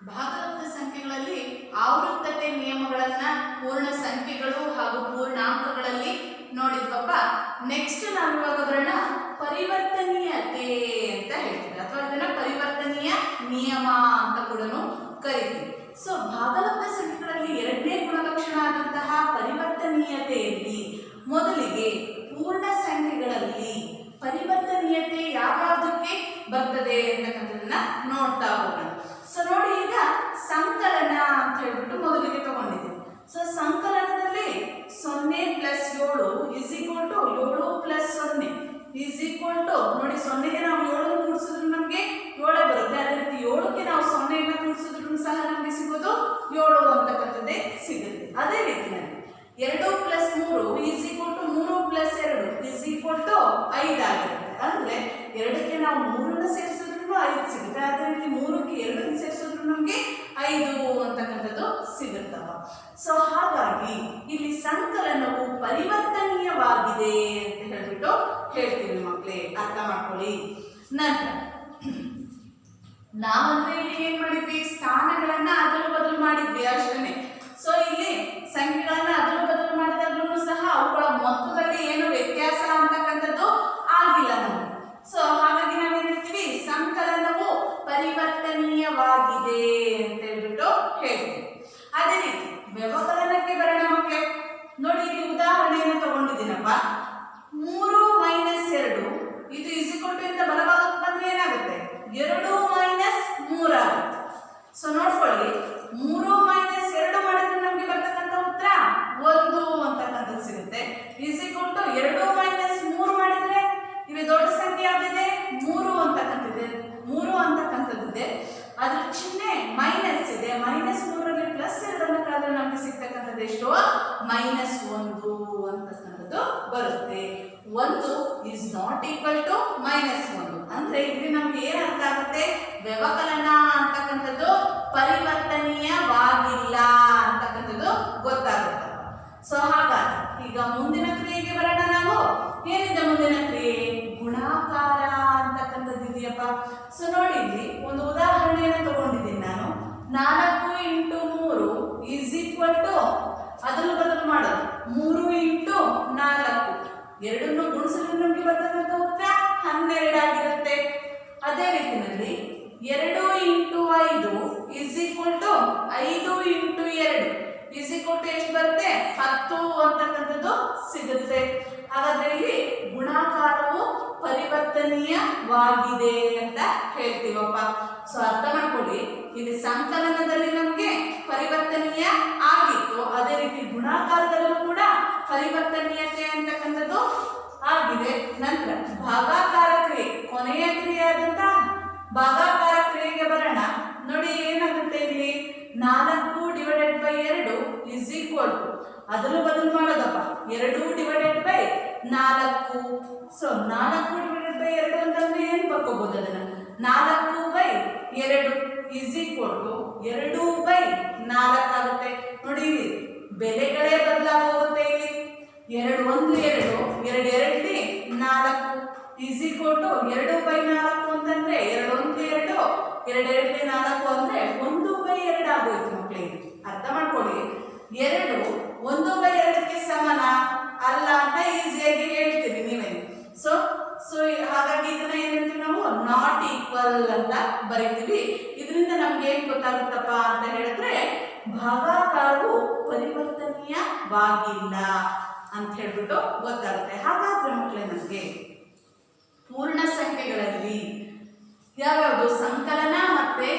ಭಾಗಲಬ್ಧ ಸಂಖ್ಯೆಗಳಲ್ಲಿ ಆವೃತ್ತತೆ ನಿಯಮಗಳನ್ನ ಪೂರ್ಣ ಸಂಖ್ಯೆಗಳು ಹಾಗೂ ಪೂರ್ಣಾಂಕಗಳಲ್ಲಿ ನೋಡಿದ್ವಪ್ಪ. ನೆಕ್ಸ್ಟ್ ನಾವು ಇವಾಗ ಬರೋಣ ಪರಿವರ್ತನೀಯತೆ ಅಂತ ಹೇಳ್ತೀವಿ, ಅಥವಾ ಇದನ್ನ ಪರಿವರ್ತನೀಯ ನಿಯಮ ಅಂತ ಕೂಡ ಕರಿತೀವಿ. ಸೊ ಭಾಗಲಬ್ಧ ಸಂಖ್ಯೆಗಳಲ್ಲಿ ಎರಡನೇ ಗುಣಲಕ್ಷಣ ಆದಂತಹ ಪರಿವರ್ತನೀಯತೆಯಲ್ಲಿ ಮೊದಲಿಗೆ ಪೂರ್ಣ ಸಂಖ್ಯೆಗಳಲ್ಲಿ ಪರಿವರ್ತನೀಯತೆ ಯಾವ್ಯಾವುದಕ್ಕೆ ಬರ್ತದೆ ಅಂತಕ್ಕಂಥದನ್ನ ನೋಡ್ತಾ ಹೋಗೋಣ. ಸೊ ನೋಡಿ, ಈಗ ಸಂಕಲನ ಅಂತ ಹೇಳ್ಬಿಟ್ಟು ಮೊದಲಿಗೆ ತಗೊಂಡಿದ್ದೀವಿ. ಸೊ ಸಂಕಲನದಲ್ಲಿ 0 + 7 is equal to 7 + 0 is equal to ನೋಡಿ 0ಗೆ ನಾವು 7 ಕೂಡಿಸಿದ್ರು ನಮಗೆ 7 ಬರುತ್ತೆ. ಅದೇ ರೀತಿ 7ಕ್ಕೆ ನಾವು 0ನ ಕೂಡಿಸಿದ್ರು ಸಹ ನಮಗೆ ಸಿಗೋದು 7 ಅಂತಕ್ಕಂಥದ್ದೇ ಸಿಗುತ್ತೆ. ಅದೇ ರೀತಿಯಲ್ಲಿ 2 + 3 is equal to 3 + 2 is equal to 5 ಆಗಿರುತ್ತೆ. ಅಂದ್ರೆ 2ಕ್ಕೆ ನಾವು 3ನ ಸೇರಿಸಿದ್ರು 5 ಸಿಗುತ್ತೆ. ಅದೇ ರೀತಿ 3ಕ್ಕೆ 2ನ ಸೇರಿಸಿದ್ರು ನಮಗೆ 5 ಅಂತಕ್ಕಂಥದ್ದು ಸಿಗುತ್ತವ. ಸೊ ಹಾಗಾಗಿ ಇಲ್ಲಿ ಸಂಕಲನವು ಪರಿವರ್ತನೀಯವಾಗಿದೆ ಅಂತ ಹೇಳ್ಬಿಟ್ಟು ಹೇಳ್ತೀವಿ ಮಕ್ಕಳೇ, ಅರ್ಥ ಮಾಡ್ಕೊಳ್ಳಿ. ನಂತರ ನಾವಂದ್ರೆ ಇಲ್ಲಿ ಏನ್ ಮಾಡಿದ್ವಿ, ಸ್ಥಾನಗಳನ್ನ ಅದಲು ಬದಲು ಮಾಡಿದ್ವಿ ಅಷ್ಟೇ. ಸೊ ಇಲ್ಲಿ ಸಂಖ್ಯೆಗಳನ್ನ ಅದಲು ಬದಲು ಮಾಡಿದಾಗ್ಲೂ ಸಹ ಅವುಗಳ ಮೊತ್ತದಲ್ಲಿ ಏನು ವ್ಯತ್ಯಾಸ ಅಂತಕ್ಕಂಥದ್ದು ಆಗಿಲ್ಲ ನಮಗೆ. ಸೊ ಹಾಗಾಗಿ ನಾವೇನ್ ಹೇಳ್ತೀವಿ, ಸಂಕಲನವು ಪರಿವರ್ತನೀಯವಾಗಿದೆ ಅಂತ ಹೇಳ್ಬಿಟ್ಟು ಹೇಳ್ತೀವಿ. ಅದೇ ರೀತಿ ವ್ಯವಕಲನಕ್ಕೆ ಬರೋಣ ಮಕ್ಕಳೇ. ನೋಡಿ ಇಲ್ಲಿ ಉದಾಹರಣೆಯನ್ನು ತಗೊಂಡಿದ್ದೀನಪ್ಪ. 3 - 2 ಇದು ಇಸ್ ಈಕ್ವಲ್ ಟು ಇಂದ ಬಲಭಾಗಕ್ಕೆ ಬಂದ್ರೆ ಏನಾಗುತ್ತೆ, 2 - 3 ಆಗುತ್ತೆ. ಸೊ ನೋಡ್ಕೊಳ್ಳಿ, 3 - 2 ಮಾಡಿದ್ರೆ ನಮಗೆ ಬರ್ತಕ್ಕಂಥ ಉತ್ತರ 1 ಅಂತಕ್ಕಂಥದ್ದು ಸಿಗುತ್ತೆ. ಇಸ್ ಈಕ್ವಲ್ ಟು 2 - 3 ಮಾಡಿದ್ರೆ ಇಲ್ಲಿ ದೊಡ್ಡ ಸಂಖ್ಯೆ ಯಾವ್ದಿದೆ, 3 ಅಂತಕ್ಕಂಥದ್ದಿದೆ. ಅದ್ರ ಚಿಹ್ನೆ ಮೈನಸ್ ಇದೆ. -3ರಲ್ಲಿ +2 ಕಳೆದ್ರೆ ನಮಗೆ ಸಿಗ್ತಕ್ಕಂಥದ್ದು ಎಷ್ಟು, -1 ಅಂತಕ್ಕಂಥದ್ದು ಬರುತ್ತೆ. 1 ಈಸ್ ನಾಟ್ ಈಕ್ವಲ್ ಟು -1 ಅಂದ್ರೆ ಇಲ್ಲಿ ನಮ್ಗೆ ಏನ್ ಅರ್ಥ ಆಗುತ್ತೆ, ವ್ಯವಕಲನ ಒಂದು ಉದಾಹರಣೆಯನ್ನು ತಗೊಂಡಿದ್ದೀನಿ ನಾನು. 4 ಇಂಟು 3 ಈಸ್ ಈಕ್ವಲ್ ಟು ಅದನ್ನು ಬದಲು ಮಾಡೋದು 3 ಇಂಟು 4 ಎರಡನ್ನು ಗುಣಿಸಿದ್ರೆ ನಮಗೆ ಬರ್ತಕ್ಕಂಥ ಉತ್ತರ 12 ಆಗಿರುತ್ತೆ. ಅದೇ ರೀತಿಯಲ್ಲಿ 2 into 5 is equal to 5 into 2 is equal to ಎಷ್ಟು ಬರುತ್ತೆ 10 ಅಂತಕ್ಕಂಥದ್ದು ಸಿಗುತ್ತೆ. ಹಾಗಾದ್ರೆ ಇಲ್ಲಿ ಗುಣಾಕಾರವು ಪರಿವರ್ತನೀಯವಾಗಿದೆ ಅಂತ ಹೇಳ್ತೀವಪ್ಪ. ಸೊ ಅರ್ಥ ಮಾಡ್ಕೊಳ್ಳಿ, ಇಲ್ಲಿ ಸಂಕಲನದಲ್ಲಿ ನಮಗೆ ಪರಿವರ್ತನೀಯ ಆಗಿತ್ತು, ಅದೇ ರೀತಿ ಗುಣಾಕಾರದಲ್ಲೂ ಕೂಡ ಪರಿವರ್ತನೀಯತೆ ಅಂತಕ್ಕಂಥದ್ದು ಆಗಿದೆ. ನಂತರ ಭಾಗಾಕಾರ ಕ್ರಿಯೆ, ಕೊನೆಯ ಕ್ರಿಯೆಯಾದಂತಹ ಭಾಗಾಕಾರ ಕ್ರಿಯೆಗೆ ಬರೋಣ. ನೋಡಿ ಏನಾಗುತ್ತೆ ಇಲ್ಲಿ 4 divided by 2 is equal to ಅದನ್ನು ಬದಲು ಮಾಡೋದಪ್ಪ 2 divided by 4. So 4 divided by 2 ಅಂತಂದ್ರೆ ಏನು ಬರ್ಕೋಬಹುದು ಅದನ್ನ 4 by 2 is equal to 2 by 4 ಆಗುತ್ತೆ. ನೋಡಿ ಇಲ್ಲಿ ಬೆಲೆಗಳೇ ಬದಲಾಗೋಗುತ್ತೆ. ಇಲ್ಲಿ 2 1 2 2 2 4 ಇಸ್ ಈಕ್ವಲ್ ಟು 2 ಬೈ 4 ಅಂತಂದ್ರೆ 2 1 2 2 2 4 ಅಂದ್ರೆ 1 ಬೈ 2 ಆಗೋಯ್ತು ಮಕ್ಕಳಿಗೆ. ಅರ್ಥ ಮಾಡ್ಕೊಳ್ಳಿ, 2 1 ಬೈ 2ಕ್ಕೆ ಸಮಾನ ಅಲ್ಲ ಅಂತ ಈಸಿಯಾಗಿ ಹೇಳ್ತೀವಿ ನೀವೇ. ಸೊ ಹಾಗಾಗಿ ಇದನ್ನ ಏನಂತೀವಿ ನಾವು ನಾಟ್ ಈಕ್ವಲ್ ಅಂತ ಬರೀತೀವಿ. ಇದರಿಂದ ನಮ್ಗೆ ಏನ್ ಗೊತ್ತಾಗುತ್ತಪ್ಪ ಅಂತ ಹೇಳಿದ್ರೆ ಭಾಗಾಕಾರವು ಪರಿವರ್ತನೀಯವಾಗಿಲ್ಲ ಅಂತ ಹೇಳ್ಬಿಟ್ಟು ಗೊತ್ತಾಗುತ್ತೆ. ಹಾಗಾದ್ರೆ ಮಕ್ಕಳೇ ನಮಗೆ ಪೂರ್ಣ ಸಂಖ್ಯೆಗಳಲ್ಲಿ ಯಾವ್ಯಾವುದು ಸಂಕಲನ ಮತ್ತೆ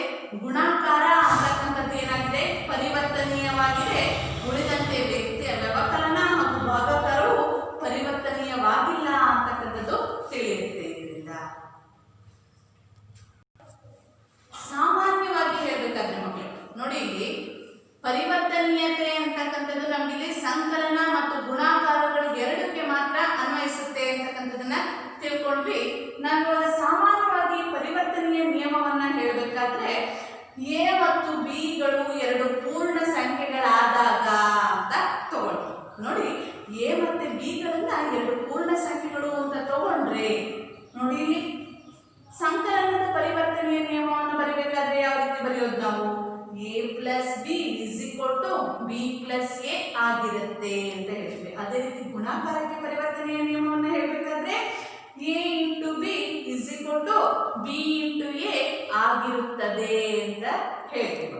ಗುಣಾಕಾರ ಅಂತಕ್ಕಂಥದ್ದು ಏನಾಗಿದೆ ಪರಿವರ್ತನೀಯವಾಗಿದೆ. ಉಳಿದಂತೆ ವ್ಯಕ್ತಿಯ ವ್ಯವಕಲನ ಹಾಗೂ ಭಾಗಾಕಾರವು ಪರಿವರ್ತನೀಯವಾಗಿಲ್ಲ ಅಂತಕ್ಕಂಥದ್ದು ತಿಳಿಯುತ್ತೆ. ಇದರಿಂದ ಸಾಮಾನ್ಯವಾಗಿ ಹೇಳ್ಬೇಕಾದ್ರೆ ಮಕ್ಕಳು ನೋಡಿ, ಇಲ್ಲಿ ಪರಿವರ್ತನೀಯತೆ ಅಂತಕ್ಕಂಥದ್ದು ನಮಗಿಲ್ಲಿ ಸಂಕಲನ ಮತ್ತು ಗುಣಾಕಾರಗಳು ಎರಡಕ್ಕೆ ಮಾತ್ರ ಅನ್ವಯಿಸುತ್ತೆ ಅಂತಕ್ಕಂಥದ್ದನ್ನ ತಿಳ್ಕೊಂಡ್ವಿ. ನಾನು ಇವಾಗ ಸಾಮಾನ್ಯವಾಗಿ ಪರಿವರ್ತನೀಯ ನಿಯಮವನ್ನ ಹೇಳಬೇಕಾದ್ರೆ ಎ ಮತ್ತು ಬಿ ಗಳು ಎರಡು ಪೂರ್ಣ ಸಂಖ್ಯೆಗಳಾದಾಗ ಅಂತ ತಗೊಳ್ತೀವಿ. ನೋಡಿ ಎ ಮತ್ತೆ ಬಿ ಗಳನ್ನ ಎರಡು ಪೂರ್ಣ ಸಂಖ್ಯೆಗಳು ಅಂತ ತಗೊಂಡ್ರೆ ನೋಡಿ ಇಲ್ಲಿ ಸಂಕಲನದ ಪರಿವರ್ತನೀಯ ನಿಯಮವನ್ನು ಬರೀಬೇಕಾದ್ರೆ ಯಾವ ರೀತಿ ಬರೆಯೋದು ನಾವು A plus B is equal to B plus A ಆಗಿರುತ್ತೆ ಅಂತ ಹೇಳ್ತೀವಿ. ಅದೇ ರೀತಿ ಗುಣಾಕಾರಕ್ಕೆ ಪರಿವರ್ತನೀಯ ನಿಯಮವನ್ನು ಹೇಳಬೇಕಾದ್ರೆ A into B is equal to B into A ಆಗಿರುತ್ತದೆ ಅಂತ ಹೇಳ್ತೀವಿ.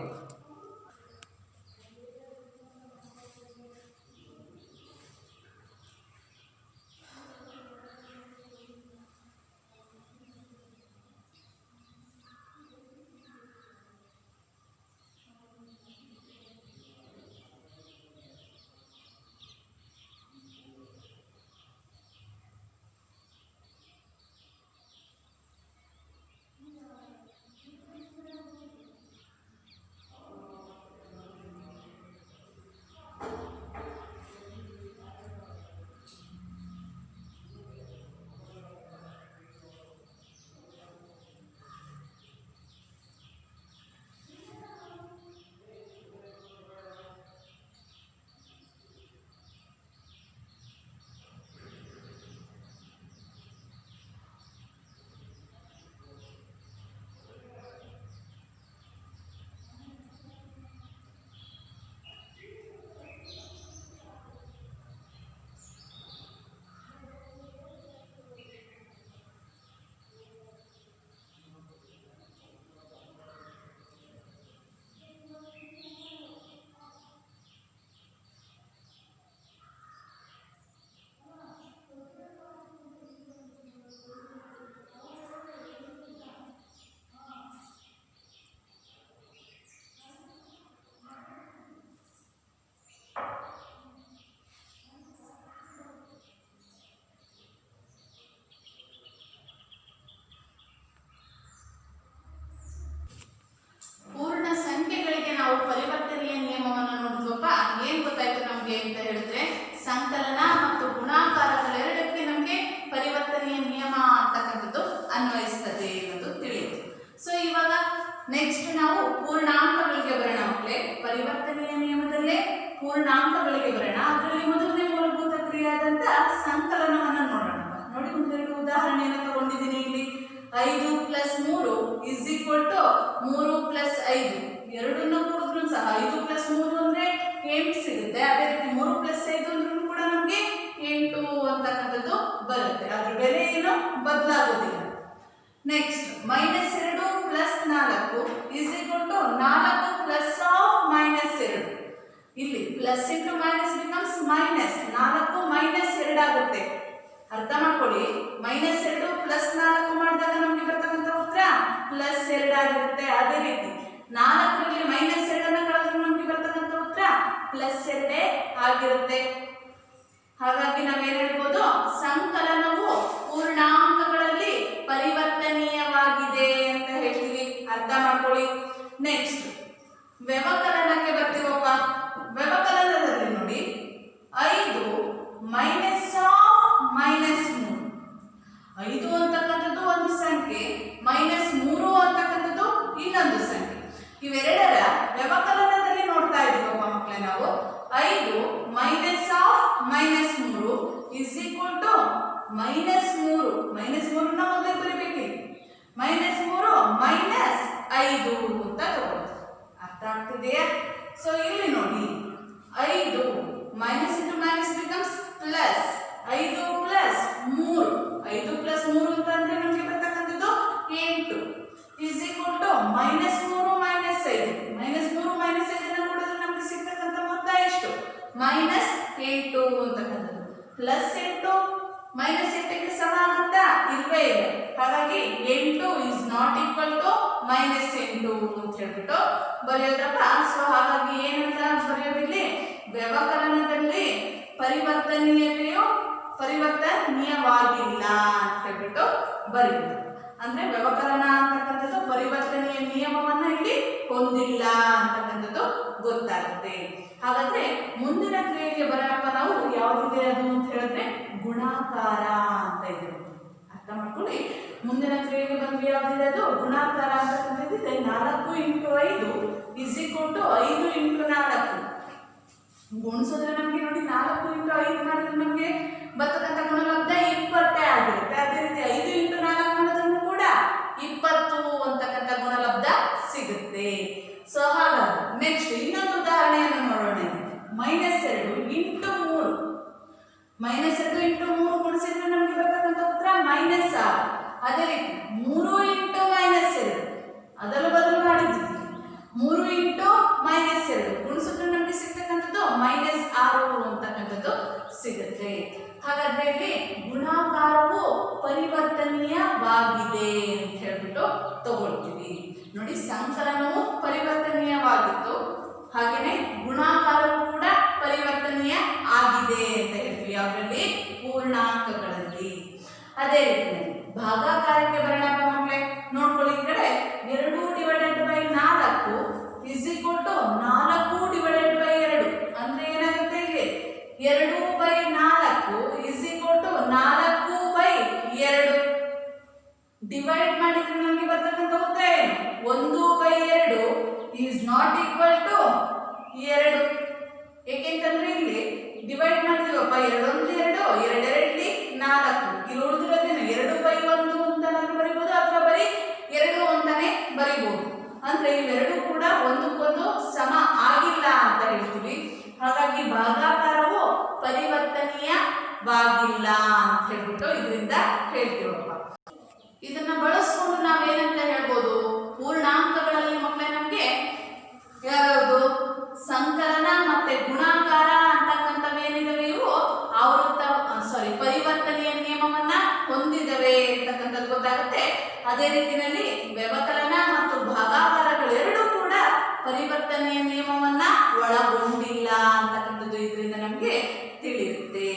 ಪರಿವರ್ತನೀಯ ನಿಯಮವನ್ನು ನೋಡಿದ್ವಪ್ಪ, ಏನ್ ಗೊತ್ತಾಯ್ತು ನಮ್ಗೆ ಅಂತ ಹೇಳಿದ್ರೆ ಸಂಕಲನ ಮತ್ತು ಗುಣಾಕಾರಗಳೆರಡಕ್ಕೆ ನಮ್ಗೆ ಪರಿವರ್ತನೀಯ ನಿಯಮ ಅಂತಕ್ಕಂಥದ್ದು ಅನ್ವಯಿಸ್ತದೆ ಅನ್ನೋದು ತಿಳಿಯುತ್ತೆ. ಸೊ ಇವಾಗ ನೆಕ್ಸ್ಟ್ ನಾವು ಪೂರ್ಣಾಂಕಗಳಿಗೆ ಬರೋಣ ಮಕ್ಕಳೇ. ಪರಿವರ್ತನೀಯ ನಿಯಮದಲ್ಲೇ ಪೂರ್ಣಾಂಕಗಳಿಗೆ ಬರೋಣ. ಅದರಲ್ಲಿ ಮೊದಲನೇ ಮೂಲಭೂತ ಕ್ರಿಯೆಯಾದಂತ ಸಂಕಲನವನ್ನ ನೋಡೋಣ. ನೋಡಿ ಒಂದೆರಡು ಉದಾಹರಣೆಯನ್ನು ತಗೊಂಡಿದ್ದೀನಿ ಇಲ್ಲಿ. 5 plus 3 is equal to 3 plus 5 ಎರಡನ್ನೂ ಕೂಡಿದ್ರು ಸಹ 5 ಪ್ಲಸ್ 3 ಅಂದ್ರೆ 8 ಸಿಗುತ್ತೆ. ಅದೇ ರೀತಿ 3 ಪ್ಲಸ್ 5 ಅಂದ್ರೂ ಕೂಡ ನಮಗೆ 8 ಅಂತಕ್ಕಂಥದ್ದು ಬರುತ್ತೆ. ಅದ್ರ ಬೆಲೆ ಏನು ಬದಲಾಗೋದಿಲ್ಲ. Next -2 plus 4 is equal to 4 plus of -2. ಇಲ್ಲಿ plus into minus becomes minus, 4 minus 2 ಆಗುತ್ತೆ. ಅರ್ಥ ಮಾಡ್ಕೊಳ್ಳಿ, -2 ಪ್ಲಸ್ 4 ಮಾಡಿದಾಗ ನಮಗೆ ಬರ್ತಕ್ಕಂಥ ಉತ್ತರ ಪ್ಲಸ್ 2 ಆಗಿರುತ್ತೆ. ಅದೇ ರೀತಿ 4ರಲ್ಲಿ -2 ಅನ್ನು ಕಳೆದ್ರೆ ನಮಗೆ ಬರ್ತಕ್ಕಂಥ ಉತ್ತರ ಪ್ಲಸ್ 2 ಆಗಿರುತ್ತೆ. ಹಾಗಾಗಿ ನಾವೇನು ಹೇಳ್ಬೋದು, ಸಂಕಲನವು ಪೂರ್ಣಾಂಕಗಳಲ್ಲಿ ಪರಿವರ್ತನೀಯವಾಗಿದೆ ಅಂತ ಹೇಳ್ತೀವಿ. ಅರ್ಥ ಮಾಡ್ಕೊಳ್ಳಿ. ನೆಕ್ಸ್ಟ್ ವ್ಯವಕಲನಕ್ಕೆ ಬರ್ತೀವಪ್ಪ. ವ್ಯವಕಲನದಲ್ಲಿ ನೋಡಿ 5 ಮೈನಸ್ ಆಫ್ -3. 5 ಅಂತಕ್ಕಂಥದ್ದು ಒಂದು ಸಂಖ್ಯೆ, -3 ಅಂತಕ್ಕಂಥದ್ದು ಇನ್ನೊಂದು ಸಂಖ್ಯೆ. ಇವೆರಡರ ವ್ಯವಕಲನದಲ್ಲಿ ನೋಡ್ತಾ ಇದ್ದೀವಪ್ಪ ಮಕ್ಕಳೇ ನಾವು. 5 minus of -3 is equal to -3. -3ನ ಮೊದಲೇ ಬರೀಬೇಕಿಲ್ಲ. -3 ಮೈನಸ್ 5 ಅಂತ ತಗೊಳ್ತೀವಿ. ಅರ್ಥ ಆಗ್ತಿದೆಯಾ? ಸೊ ಇಲ್ಲಿ ನೋಡಿ 5 minus into minus becomes plus, 5 plus 3. 5 plus 3 ಅಂತಂದ್ರೆ ನಮಗೆ ಬರ್ತಕ್ಕಂಥದ್ದು 8 is equal to -3 minus 5. -3 minus 5 ನೋಡಿದ್ರೆ ನಮಗೆ ಸಿಗ್ತಕ್ಕಂಥ ಮೊತ್ತ ಎಷ್ಟು? -8 ಅಂತಕ್ಕಂಥದ್ದು. ಪ್ಲಸ್ 8 ಮೈನಸ್ 8ಗೆ ಸಮ ಆಗುತ್ತಾ? ಇಲ್ವೇ ಇಲ್ಲ. ಹಾಗಾಗಿ 8 ಇಸ್ ನಾಟ್ ಈಕ್ವಲ್ ಟು -8 ಅಂತ ಹೇಳ್ಬಿಟ್ಟು ಬರೆಯೋದ್ರಪ್ಪ. ಸೊ ಹಾಗಾಗಿ ಏನಂತ ಬರೆಯೋದಿಲ್ಲಿ, ವ್ಯವಕಲನದಲ್ಲಿ ಪರಿವರ್ತನೀಯತೆಯು ಪರಿವರ್ತನೀಯವಾಗಿಲ್ಲ ಅಂತ ಹೇಳ್ಬಿಟ್ಟು ಬರೆಯೋದು. ಅಂದ್ರೆ ವ್ಯವಕಲನ ಅಂತಕ್ಕಂಥದ್ದು ಪರಿವರ್ತನೀಯ ನಿಯಮವನ್ನ ಇಲ್ಲಿ ಹೊಂದಿಲ್ಲ ಅಂತಕ್ಕಂಥದ್ದು ಗೊತ್ತಾಗುತ್ತೆ. ಹಾಗಾದ್ರೆ ಮುಂದಿನ ಕ್ರಿಯೆಗೆ ಬರೋಣಪ್ಪ ನಾವು. ಯಾವುದಿದೆ ಅದು ಅಂತ ಹೇಳಿದ್ರೆ ಗುಣಾಕಾರ ಅಂತ ಇದೆ. ಅರ್ಥ ಮಾಡ್ಕೊಳ್ಳಿ. ಮುಂದಿನ ಕ್ರಿಯೆಗೆ ಬಂದ್ರೆ ಯಾವುದಿದೆ ಅದು ಗುಣಾಕಾರ ಅಂತಕ್ಕಂಥದ್ದಿದೆ. 4 into 5 is equal to 5 into 4. ಗುಣಿಸಿದ್ರೆ ನಮಗೆ ನೋಡಿ 4 ಇಂಟು 5 ಮಾಡಿದ್ರೆ ನಮಗೆ ಬರ್ತಕ್ಕಂಥ ಗುಣಲಬ್ಧ 20 ಆಗಿರುತ್ತೆ. ಅದೇ ರೀತಿ 5 ಇಂಟು 4 ಮಾಡಿದ್ರೂ ಕೂಡ 20 ಅಂತಕ್ಕಂಥ ಗುಣಲಬ್ಧ ಸಿಗುತ್ತೆ. ಸೊ ಹಾಗಾಗಿ ನೆಕ್ಸ್ಟ್ ಇನ್ನೊಂದು ಉದಾಹರಣೆಯನ್ನು ನೋಡೋಣ. -2 ಇಂಟು 3. -2 ಇಂಟು 3 ಗುಣಿಸಿದ್ರೆ ನಮಗೆ ಬರ್ತಕ್ಕಂಥ ಉತ್ತರ -6. ಅದೇ ರೀತಿ 3 ಇಂಟು -2 ಅದನ್ನು ಬದಲು ಮಾಡಿದ್ವಿ. 3 ಇಂಟು -2 ಗುಣಿಸಿದ್ರೆ ನಮಗೆ ಸಿಗ್ತಕ್ಕಂಥದ್ದು -6 ಅಂತಕ್ಕಂಥದ್ದು ಸಿಗುತ್ತೆ. ಹಾಗಾದ್ರೆ ಇಲ್ಲಿ ಗುಣಾಕಾರವು ಪರಿವರ್ತನೀಯವಾಗಿದೆ ಅಂತ ಹೇಳ್ಬಿಟ್ಟು ತಗೊಳ್ತೀವಿ. ನೋಡಿ, ಸಂಕಲನವು ಪರಿವರ್ತನೀಯವಾಗಿತ್ತು, ಹಾಗೆಯೇ ಗುಣಾಕಾರವು ಕೂಡ ಪರಿವರ್ತನೀಯ ಆಗಿದೆ ಅಂತ ಹೇಳ್ತೀವಿ. ಅದರಲ್ಲಿ ಪೂರ್ಣಾಂಕಗಳಲ್ಲಿ. ಅದೇ ರೀತಿ ಭಾಗಾಕಾರಕ್ಕೆ ಬರೋಣಪ್ಪ ಮಕ್ಕಳೇ. ನೋಡ್ಕೊಳ್ಳಿ, ಈ ಕಡೆ 2/4 ಇಸ್ ಈಕ್ವಲ್ ಟು 4/2. ಅಂದ್ರೆ ಏನಾಗುತ್ತೆ ಇಲ್ಲಿ 2/4 ಇಸ್ ಈಕ್ವಲ್ ಟು 4/2. ಡಿವೈಡ್ ಮಾಡಿದ್ರೆ ನಮಗೆ ಬರ್ತಕ್ಕಂಥ ಉತ್ತರ ಏನು? 1/2 ಈಸ್ ನಾಟ್ ಈಕ್ವಲ್ ಟು 2. ಏಕೆಂತಂದ್ರೆ ಇಲ್ಲಿ ಡಿವೈಡ್ ಮಾಡ್ತೀವಪ್ಪ. 2 1 2, 2 2 4. ಇಲ್ಲಿ ಉಳಿದಿರೋದೇನು 2/1 ಅಂತ ಬರೀಬಹುದು, ಅಥವಾ ಬರೀ 2 ಅಂತಾನೆ ಬರೀಬಹುದು. ಅಂದ್ರೆ ಇವೆರಡೂ ಕೂಡ ಒಂದಕ್ಕೊಂದು ಸಮ ಆಗಿಲ್ಲ ಅಂತ ಹೇಳ್ತೀವಿ. ಹಾಗಾಗಿ ಭಾಗಾಕಾರವು ಪರಿವರ್ತನೀಯವಾಗಿಲ್ಲ ಅಂತ ಹೇಳ್ಬಿಟ್ಟು ಇದರಿಂದ ಹೇಳ್ತೀವಪ್ಪ. ಇದನ್ನ ಬಳಸ್ಕೊಂಡು ನಾವೇನಂತ ಹೇಳ್ಬೋದು, ಪೂರ್ಣಾಂಕಗಳಲ್ಲಿ ಮಕ್ಕಳೇ ನಮಗೆ ಯಾವ್ಯಾವುದು ಸಂಕಲನ ಮತ್ತೆ ಗುಣಾಕಾರ ಅಂತಕ್ಕಂಥವೇನಿದಾವೆ ಇವು ಪರಿವರ್ತನೀಯ ನಿಯಮವನ್ನ ಹೊಂದಿದವೆ ಅಂತಕ್ಕಂಥದ್ದು ಗೊತ್ತಾಗುತ್ತೆ. ಅದೇ ರೀತಿಯಲ್ಲಿ ವ್ಯವಕಲನ ಮತ್ತು ಭಾಗಾಕಾರಗಳೆರಡೂ ಕೂಡ ಪರಿವರ್ತನೀಯ ನಿಯಮವನ್ನ ಒಳಗೊಂಡಿಲ್ಲ ಅಂತಕ್ಕಂಥದ್ದು ಇದರಿಂದ ನಮಗೆ ತಿಳಿಯುತ್ತೆ.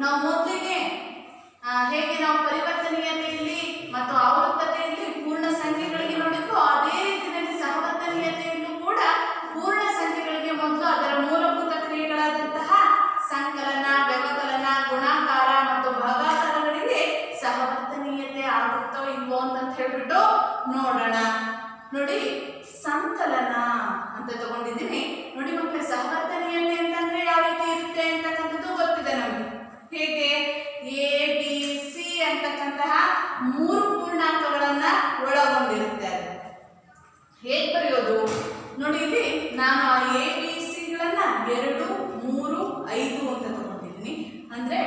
ನಾವು ಮೊದಲಿಗೆ ಹೇಗೆ ನಾವು ಪರಿವರ್ತನೀಯತೆಯಲ್ಲಿ ಮತ್ತು ಆವರ್ತತೆಯಲ್ಲಿ ಪೂರ್ಣ ಸಂಖ್ಯೆಗಳಿಗೆ ನೋಡಿದ್ವು, ಅದೇ ರೀತಿಯಲ್ಲಿ ಸಹವರ್ತನೀಯತೆಯಲ್ಲೂ ಕೂಡ ಪೂರ್ಣ ಸಂಖ್ಯೆಗಳಿಗೆ ಮೊದಲು ಅದರ ಮೂಲಭೂತ ಕ್ರಿಯೆಗಳಾದಂತಹ ಸಂಕಲನ, ವ್ಯವಕಲನ, ಗುಣಾಕಾರ ಮತ್ತು ಭಾಗಾಕಾರಗಳಿಗೆ ಸಹವರ್ತನೀಯತೆ ಆಗುತ್ತೋ ಇಲ್ವೋ ಅಂತ ಹೇಳ್ಬಿಟ್ಟು ನೋಡೋಣ. ನೋಡಿ, ಸಂಕಲನ ಅಂತ ತಗೊಂಡಿದ್ದೀನಿ. ನೋಡಿ ಮಕ್ಕಳೇ, ಸಹವರ್ತನೀಯತೆ ಅಂತಂದ್ರೆ ಯಾವ ರೀತಿ ಇರುತ್ತೆ ಅಂತಕ್ಕಂಥದ್ದು ಗೊತ್ತಿದೆ ನಮಗೆ. ಹೇಗೆ ಎ ಬಿ ಸಿ ಅಂತಕ್ಕಂತಹ 3 ಪೂರ್ಣಾಂಕಗಳನ್ನ ಒಳಗೊಂಡಿರುತ್ತೆ. ಅದು ಹೇಗೆ ಬರೆಯೋದು ನೋಡಿ, ಇಲ್ಲಿ ನಾನು ಎ ಬಿ ಸಿಗಳನ್ನ 2, 3, 5 ಅಂತ ತಗೊಂಡಿದ್ದೀನಿ. ಅಂದ್ರೆ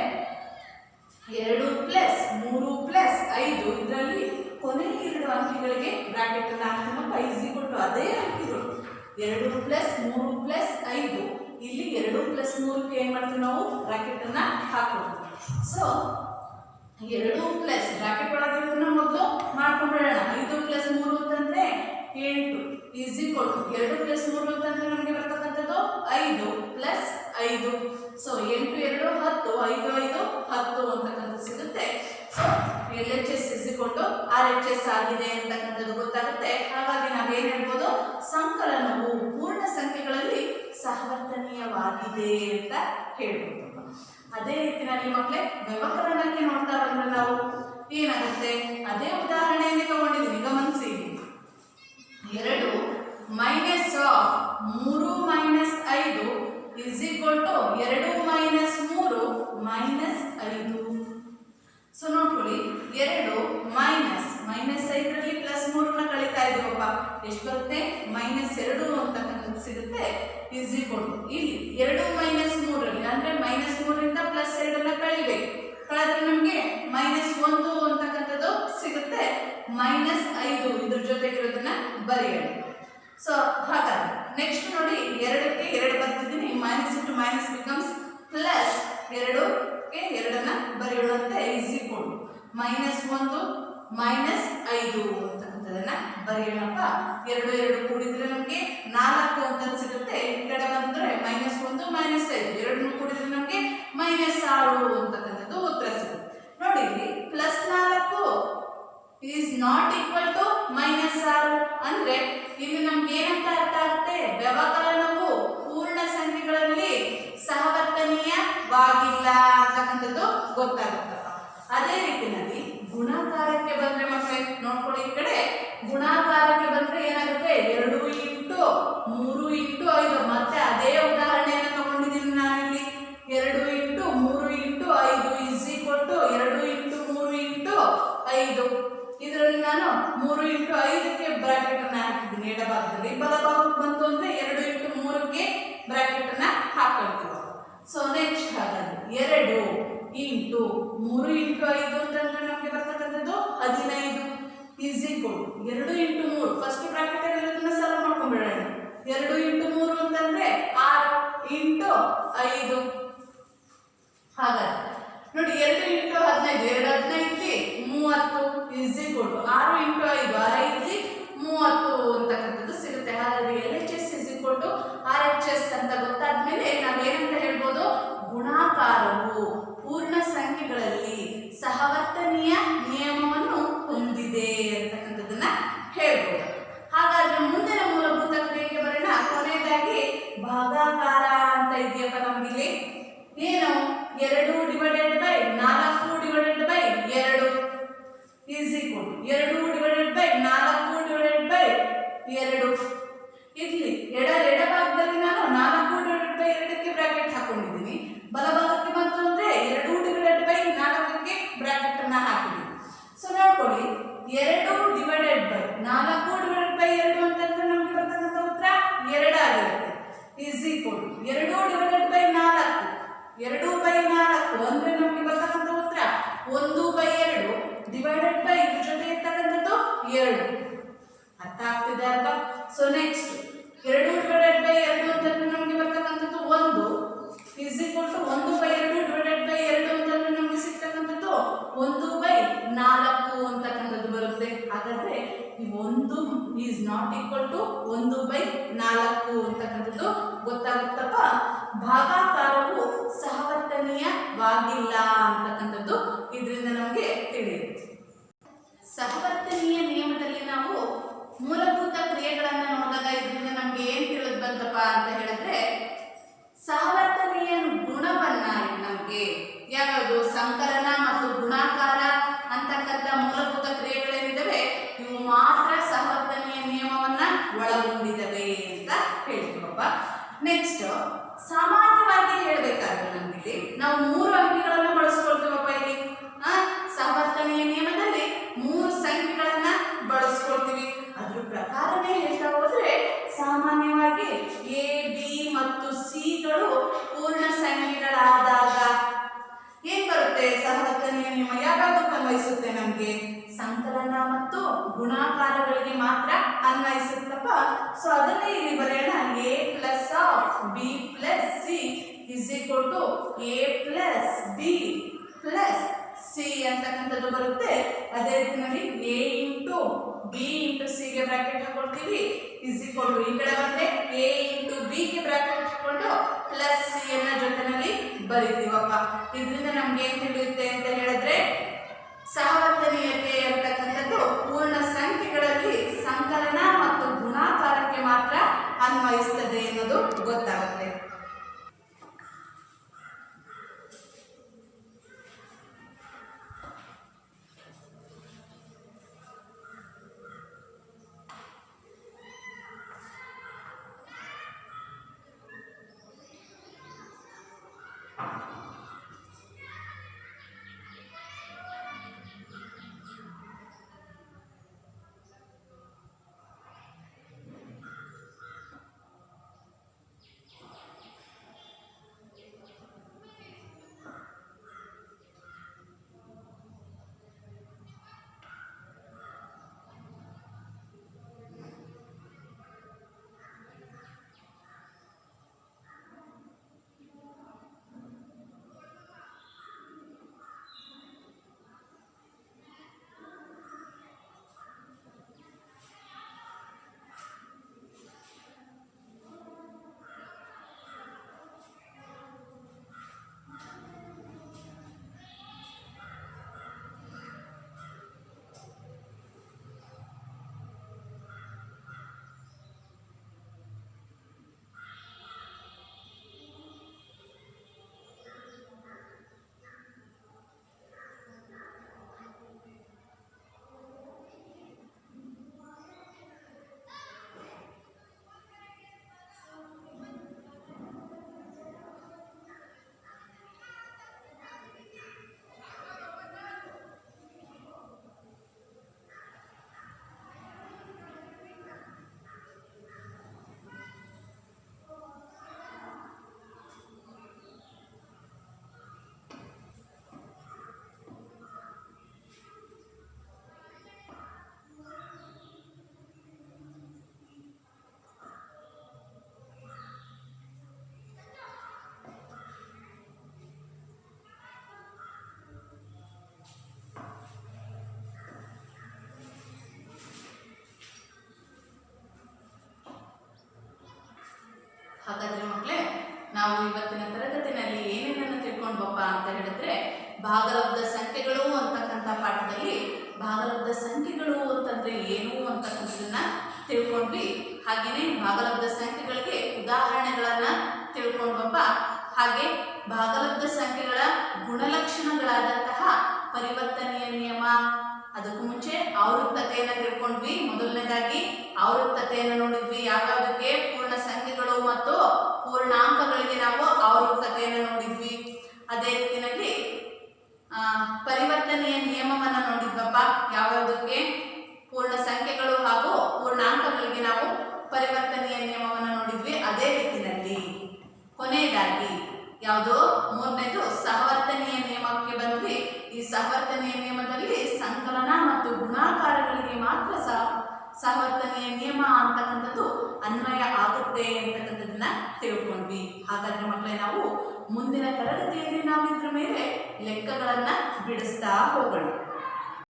2 + 3 + 5 ಇದರಲ್ಲಿ ಕೊನೆ 2 ಅಂಕಿಗಳಿಗೆ ಬ್ರಾಕೆಟ್ ಅನ್ನು ಹಾಕ್ತೀನಪ್ಪ. ಈಕ್ವಲ್ ಅದೇ ಅಂಕಿಗಳು 2 + 3 + 5. ಇಲ್ಲಿ 2 + 3ಕ್ಕೆ ಏನ್ ಮಾಡ್ತೀವಿ ನಾವು ಬ್ರಾಕೆಟ್ ಅನ್ನ ಹಾಕೋದು. ಸೊ 2 ಪ್ಲಸ್ ಬ್ರಾಕೆಟ್ ಒಳಗಿರೋದನ್ನ ಮೊದಲು ಮಾಡ್ಕೊಂಡ್ಬಿಡೋಣ. 5 + 3 ಅಂತಂದ್ರೆ 8 ಈಸ್ ಈಕ್ವಲ್ ಟು 2 + 3 ಅಂತಂದ್ರೆ ನಮಗೆ ಬರ್ತಕ್ಕಂಥದ್ದು 5 + 5. ಸೊ 8 2 10, 5 5 10 ಅಂತಕ್ಕಂಥದ್ದು ಸಿಗುತ್ತೆ. So LHS is equal to RHS ಆಗಿದೆ ಅಂತಕ್ಕಂಥದ್ದು ಗೊತ್ತಾಗುತ್ತೆ. ಹಾಗಾಗಿ ನಾವೇನ್ ಹೇಳ್ಬೋದು, ಸಂಕಲನವು ಪೂರ್ಣ ಸಂಖ್ಯೆಗಳಲ್ಲಿ ಸಹವರ್ತನೀಯವಾಗಿದೆ ಅಂತ ಹೇಳ್ಬೋದು. ಅದೇ ರೀತಿಯಲ್ಲಿ ಮಕ್ಕಳೇ, ವ್ಯವಕಲನಕ್ಕೆ ನೋಡ್ತಾ ಬಂದ್ರೆ ನಾವು ಏನಾಗುತ್ತೆ, ಅದೇ ಉದಾಹರಣೆಯನ್ನೇ ತಗೊಂಡಿದ್ದೀನಿ, ಗಮನಿಸಿ. 2 - 3 - 5 ಈಸ್ ಈಕ್ವಲ್ ಟು 2 - 3 - 5. ಸೊ ನೋಡ್ಕೊಳ್ಳಿ, 2 -5ರಲ್ಲಿ +3ನ ಕಳೀತಾ ಇದೀವಪ್ಪ. ಎಷ್ಟು ಬರುತ್ತೆ? -2 ಅಂತಕ್ಕಂಥದ್ದು ಸಿಗುತ್ತೆ. ಈಸ್ ಈಕ್ವಲ್ ಟು ಇಲ್ಲಿ 2 - 3ರಲ್ಲಿ ಅಂದ್ರೆ -3ರಿಂದ +2ನ ಕಳಿಬೇಕು. ಕಳೆದ್ರೆ ನಮಗೆ -1 ಅಂತಕ್ಕಂಥದ್ದು ಸಿಗುತ್ತೆ. -5 ಇದ್ರ ಜೊತೆಗಿರೋದನ್ನ ಬರೆಯೋಣ. ಸೊ ಹಾಗಾದ್ರೆ ನೆಕ್ಸ್ಟ್ ನೋಡಿ, 2ಕ್ಕೆ 2 ಬರ್ತಿದ್ದೀನಿ. -* ಬಿಕಮ್ಸ್ ಪ್ಲಸ್ 2ಕ್ಕೆ 2ನ್ನ ಬರೆಯೋಣ ಅಂತ. ಈಸ್ ಈಕ್ವಲ್ ಟು -1 - 5 ಅಂತಕ್ಕಂಥದನ್ನ ಬರೆಯೋಣಪ್ಪ. 2 2 ಕೂಡಿದ್ರೆ ನಮಗೆ 4 ಅಂತ ಸಿಗುತ್ತೆ. ಈ ಕಡೆ ಬಂದ್ರೆ -1 - 5 ಎರಡನ್ನು ಕೂಡಿದ್ರೆ ನಮಗೆ -6 ಅಂತಕ್ಕಂಥದ್ದು ಉತ್ತರ ಸಿಗುತ್ತೆ. ನೋಡಿ, ಇಲ್ಲಿ +4 ಈಸ್ ನಾಟ್ ಈಕ್ವಲ್ ಟು -6 ಅಂದ್ರೆ ಇಲ್ಲಿ ನಮ್ಗೆ ಏನಂತ ಅರ್ಥ ಆಗುತ್ತೆ, ವ್ಯವಕಲನವು ಪೂರ್ಣ ಸಂಖ್ಯೆಗಳಲ್ಲಿ ಸಹವರ್ತನೀಯವಾಗಿಲ್ಲ ಅಂತಕ್ಕಂಥದ್ದು ಗೊತ್ತಾಗುತ್ತಪ್ಪ. ಅದೇ ರೀತಿಯಲ್ಲಿ ಗುಣಾಕಾರಕ್ಕೆ ಬಂದ್ರೆ ಮಕ್ಕಳೇ ನೋಡ್ಕೊಳ್ಳಿ, ಈ ಕಡೆ ಗುಣಾಕಾರಕ್ಕೆ ಬಂದ್ರೆ ಏನಾಗುತ್ತೆ, 2 × 3 × 5. ಮತ್ತೆ ಅದೇ ಉದಾಹರಣೆಯನ್ನು ತಗೊಂಡಿದ್ದೀನಿ ನಾನಿಲ್ಲಿ. 2 × 3 × 5 ಈಸ್ ಈಕ್ವಲ್ ಟು 2 × 3 × 5. ಇದರಲ್ಲಿ ನಾನು 3 × 5ಕ್ಕೆ ಬ್ರಾಕೆಟ್ ಅನ್ನ ಹಾಕಿದ್ದೀನಿ ಎಡಭಾಗದಲ್ಲಿ. ಬಲಭಾಗಕ್ಕೆ ಬಂತು ಅಂದ್ರೆ 2 × 3ಕ್ಕೆ ಬ್ರಾಕೆಟ್ ಅನ್ನ ಹಾಕೊಳ್ತೀವಿ. ಸೊ ನೆಕ್ಸ್ಟ್ ಹಾಗಾದ್ರೆ 2 × 3 × 5 ಅಂತಂದ್ರೆ ನಮಗೆ ಬರ್ತಕ್ಕಂಥದ್ದು 15 ಈಸ್ ಈಕ್ವಲ್ 2 × 3. ಫಸ್ಟ್ ಬ್ರಾಕೆಟ್ ಅಲ್ಲಿ ಇರೋದನ್ನ ಸಾಲ್ವ್ ಮಾಡ್ಕೊಂಡ್ಬಿಡೋಣ. 2 × 3 ಅಂತಂದ್ರೆ 6 × 5. ಹಾಗಾದ್ರೆ ನೋಡಿ, 2 × 15 2 15 30 ಈಸ್ ಈಕ್ವಲ್ ಟು 6 × 5 6 30 ಅಂತಕ್ಕಂಥದ್ದು ಸಿಗುತ್ತೆ. ಹಾಗಾಗಿ LHS is equal to RHS ಅಂತ ಗೊತ್ತಾದ್ಮೇಲೆ ನಾವೇನಂತ ಹೇಳ್ಬೋದು, ಗುಣಾಕಾರವು ಪೂರ್ಣ ಸಂಖ್ಯೆಗಳಲ್ಲಿ ಸಹವರ್ತನೀಯ ನಿಯಮವನ್ನು ಹೊಂದಿದೆ ಅಂತಕ್ಕಂಥದ್ದನ್ನ ಹೇಳ್ಬೋದು. ಹಾಗಾದ್ರೆ ಮುಂದಿನ ಮೂಲಭೂತ ಕ್ರಿಯೆಗೆ ಬರೋಣ. ಕೊನೆಯದಾಗಿ ಭಾಗಾಕಾರ ಅಂತ ಇದೆಯಪ್ಪ ನಮ್ಗಿಲ್ಲಿ. ಏನು, 2 ÷ 4 ÷ 2 ಈಸ್ ಈಕ್ವಲ್ 2 ÷ 4 ÷ 2. ಇಲ್ಲಿ ಎಡಭಾಗದಲ್ಲಿ ನಾನು 4 ÷ 2ಕ್ಕೆ ಬ್ರಾಕೆಟ್ ಹಾಕೊಂಡಿದ್ದೀನಿ. ಬಲಭಾಗಕ್ಕೆ ಬಂತು ಅಂದ್ರೆ 2 ÷ 4ಕ್ಕೆ ಬ್ರಾಕೆಟ್ ಅನ್ನ ಹಾಕಿದ್ದೀನಿ. ಸೊ ನೋಡ್ಕೊಳ್ಳಿ, 2 ÷ 4 ÷ 2 ಅಂತಂದ್ರೆ ನಮ್ಗೆ ಬರ್ತಕ್ಕಂಥ ಉತ್ತರ 2 ಆಗಿರುತ್ತೆ. ಈಸ್ ಈಕ್ವಲ್ 2 ÷ 4 2/4 ಅಂದ್ರೆ ನಮಗೆ ಬರ್ತಕ್ಕಂಥ ಉತ್ತರ 1/2 ಡಿವೈಡೆಡ್ ಬೈ ಇದ್ರ ಜೊತೆ ಇರ್ತಕ್ಕಂಥದ್ದು 2. ಅರ್ಥ ಆಗ್ತಿದೆ ಅಲ್ವಾ? ಸೊ ನೆಕ್ಸ್ಟ್ 2 ಡಿವೈಡೆಡ್ ಬೈ 2 ಅಂತಂದ್ರೆ ನಮಗೆ ಬರ್ತಕ್ಕಂಥದ್ದು 1 is equal to 1/2 divided by 2 ಅಂತಂದ್ರೆ ನಮಗೆ ಸಿಗ್ತಕ್ಕಂಥದ್ದು 1/4 ಅಂತಕ್ಕಂಥದ್ದು ಬರುತ್ತೆ. ಹಾಗಾದ್ರೆ ಈ 1 ಈಸ್ ನಾಟ್ ಈಕ್ವಲ್ ಟು 1/4 ಅಂತಕ್ಕಂಥದ್ದು ಗೊತ್ತಾಗುತ್ತಪ್ಪ. ಭಾಗಾಕಾರವು ಸಹವರ್ತನೀಯವಾಗಿಲ್ಲ ಅಂತಕ್ಕಂಥದ್ದು ಇದರಿಂದ ನಮಗೆ ತಿಳಿಯುತ್ತೆ. ಸಹವರ್ತನೀಯ ನಿಯಮದಲ್ಲಿ ನಾವು ಮೂಲಭೂತ ಕ್ರಿಯೆಗಳನ್ನು ನೋಡಿದಾಗ ಇದರಿಂದ ನಮ್ಗೆ ಏನ್ ತಿಳಿದು ಬಂತಪ್ಪ ಅಂತ ಹೇಳಿದ್ರೆ, ಸಹವರ್ತನೀಯ ಗುಣವನ್ನ ನಮ್ಗೆ ಯಾವುದು ಸಂಕಲನ ಮತ್ತು ಗುಣಾಕಾರ ಅಂತಕ್ಕಂಥ ಮೂಲಭೂತ ಕ್ರಿಯೆಗಳೇನಿದ್ದಾವೆ ಇವು ಮಾತ್ರ ಸಹವರ್ತನೀಯ ನಿಯಮವನ್ನ ಒಳಗೊಂಡಿದ್ದಾವೆ ಅಂತ ಹೇಳ್ತೀವಪ್ಪ. ನೆಕ್ಸ್ಟ್ ಸಾಮಾನ್ಯವಾಗಿ ಹೇಳ್ಬೇಕಾದ್ರೆ ನಮ್ಗೆ ನಾವು 3 ಅಂಕಿಗಳನ್ನು ಬಳಸ್ಕೊಳ್ತೀವಪ್ಪ. ಇಲ್ಲಿ ಸಹವರ್ತನೀಯ ನಿಯಮದಲ್ಲಿ 3 ಸಂಖ್ಯೆಗಳನ್ನ ಬಳಸ್ಕೊಳ್ತೀವಿ. ಅದ್ರ ಪ್ರಕಾರನೇ ಹೇಳ್ತಾ ಹೋದ್ರೆ ಸಾಮಾನ್ಯವಾಗಿ ಎ ಬಿ ಮತ್ತು ಸಿಗಳು ಪೂರ್ಣ ಸಂಖ್ಯೆಗಳಾದಾಗ ಏನ್ ಬರುತ್ತೆ ಸಹವರ್ತನೀಯ ನಿಯಮ ಯಾವ್ಯಾವುದಕ್ಕೆ ಅನ್ವಯಿಸುತ್ತೆ ನಮ್ಗೆ ಸಂಕಲನ ಮತ್ತು ಗುಣಾಕಾರಗಳಿಗೆ ಮಾತ್ರ ಅನ್ವಯಿಸುತ್ತಪ್ಪ. ಸೊ ಅದನ್ನೇ ಇಲ್ಲಿ ಬರೆಯೋಣ. a plus of B plus C is equal to a plus B plus C ಅಂತಕ್ಕಂಥದ್ದು ಬರುತ್ತೆ. ಅದೇ ರೀತಿಯಲ್ಲಿ a into B into C ಗೆ ಬ್ರಾಕೆಟ್ ಹಾಕೊಳ್ತೀವಿ ಇಸ್ ಈಕ್ವಲ್ ಟು ಈ ಕಡೆ ಬಂದ್ರೆ a ಇಂಟು ಬಿ ಗೆ ಬ್ರಾಕೆಟ್ ಹಾಕೊಂಡು ಪ್ಲಸ್ ಸಿ ಅನ್ನ ಜೊತೆನಲ್ಲಿ ಬರೀತೀವಪ್ಪ. ಇದರಿಂದ ನಮ್ಗೆ ಏನ್ ತಿಳಿಯುತ್ತೆ ಅಂತ ಹೇಳಿದ್ರೆ ಸಹವರ್ತನೀಯತೆ ಅಂತಕ್ಕಂಥದ್ದು ಪೂರ್ಣ ಸಂಖ್ಯೆಗಳಲ್ಲಿ ಸಂಕಲನ ಮತ್ತು ಗುಣಾಕಾರಕ್ಕೆ ಮಾತ್ರ ಅನ್ವಯಿಸ್ತದೆ ಅನ್ನೋದು ಗೊತ್ತಾಗುತ್ತೆ. ಹಾಗಾದ್ರೆ ಮಕ್ಕಳೇ, ನಾವು ಇವತ್ತಿನ ತರಗತಿನಲ್ಲಿ ಏನೇನನ್ನು ತಿಳ್ಕೊಂಡ್ವಪ್ಪ ಅಂತ ಹೇಳಿದ್ರೆ ಭಾಗಲಬ್ಧ ಸಂಖ್ಯೆಗಳು ಅಂತಕ್ಕಂಥ ಪಾಠದಲ್ಲಿ ಭಾಗಲಬ್ಧ ಸಂಖ್ಯೆಗಳು ಅಂತಂದ್ರೆ ಏನು ಅಂತಕ್ಕಂಥದನ್ನ ತಿಳ್ಕೊಂಡ್ವಿ. ಹಾಗೆಯೇ ಭಾಗಲಬ್ಧ ಸಂಖ್ಯೆಗಳಿಗೆ ಉದಾಹರಣೆಗಳನ್ನ ತಿಳ್ಕೊಂಡ್ವಪ್ಪ. ಹಾಗೆ ಭಾಗಲಬ್ಧ ಸಂಖ್ಯೆಗಳ ಗುಣಲಕ್ಷಣಗಳಾದಂತಹ ಪರಿವರ್ತನೀಯ ನಿಯಮ, ಅದಕ್ಕೂ ಮುಂಚೆ ಆವೃತ್ತತೆಯನ್ನು ತಿಳ್ಕೊಂಡ್ವಿ. ಮೊದಲನೇದಾಗಿ ಆವೃತ್ತತೆಯನ್ನು ನೋಡಿದ್ವಿ. ಯಾವ್ಯಾವುದಕ್ಕೆ ಪೂರ್ಣ ಸಂಖ್ಯೆಗಳು ಮತ್ತು ಪೂರ್ಣಾಂಕಗಳಿಗೆ ನಾವು ಆವೃತ್ತತೆಯನ್ನು ನೋಡಿದ್ವಿ. ಅದೇ ರೀತಿಯಲ್ಲಿ ಪರಿವರ್ತನೀಯ ನಿಯಮವನ್ನು ನೋಡಿದ್ವಪ್ಪ. ಯಾವ್ಯಾವುದಕ್ಕೆ ಪೂರ್ಣ ಸಂಖ್ಯೆಗಳು ಹಾಗೂ ಪೂರ್ಣಾಂಕಗಳಿಗೆ ನಾವು ಪರಿವರ್ತನೀಯ ನಿಯಮವನ್ನು ನೋಡಿದ್ವಿ. ಅದೇ ರೀತಿಯಲ್ಲಿ ಕೊನೆಯದಾಗಿ ಯಾವುದು ಮೂರನೇದು ಸಹವರ್ತನೀಯ ನಿಯಮಕ್ಕೆ ಬಂದ್ವಿ. ಈ ಸಹವರ್ತನೀಯ ನಿಯಮದಲ್ಲಿ ಸಂಕಲನ ಮತ್ತು ಗುಣಾಕಾರಗಳಿಗೆ ಮಾತ್ರ ಸಹವರ್ತನೀಯ ನಿಯಮ ಅಂತಕ್ಕಂಥದ್ದು ಅನ್ವಯ ಆಗುತ್ತೆ ಅಂತಕ್ಕಂಥದ್ದನ್ನ ತಿಳ್ಕೊಂಡ್ವಿ. ಹಾಗಾದ್ರೆ ಮಕ್ಕಳೇ, ನಾವು ಮುಂದಿನ ತರಗತಿಯಲ್ಲಿ ನಾವು ಇದ್ರ ಮೇಲೆ ಲೆಕ್ಕಗಳನ್ನ ಬಿಡಿಸ್ತಾ ಹೋಗೋಣ.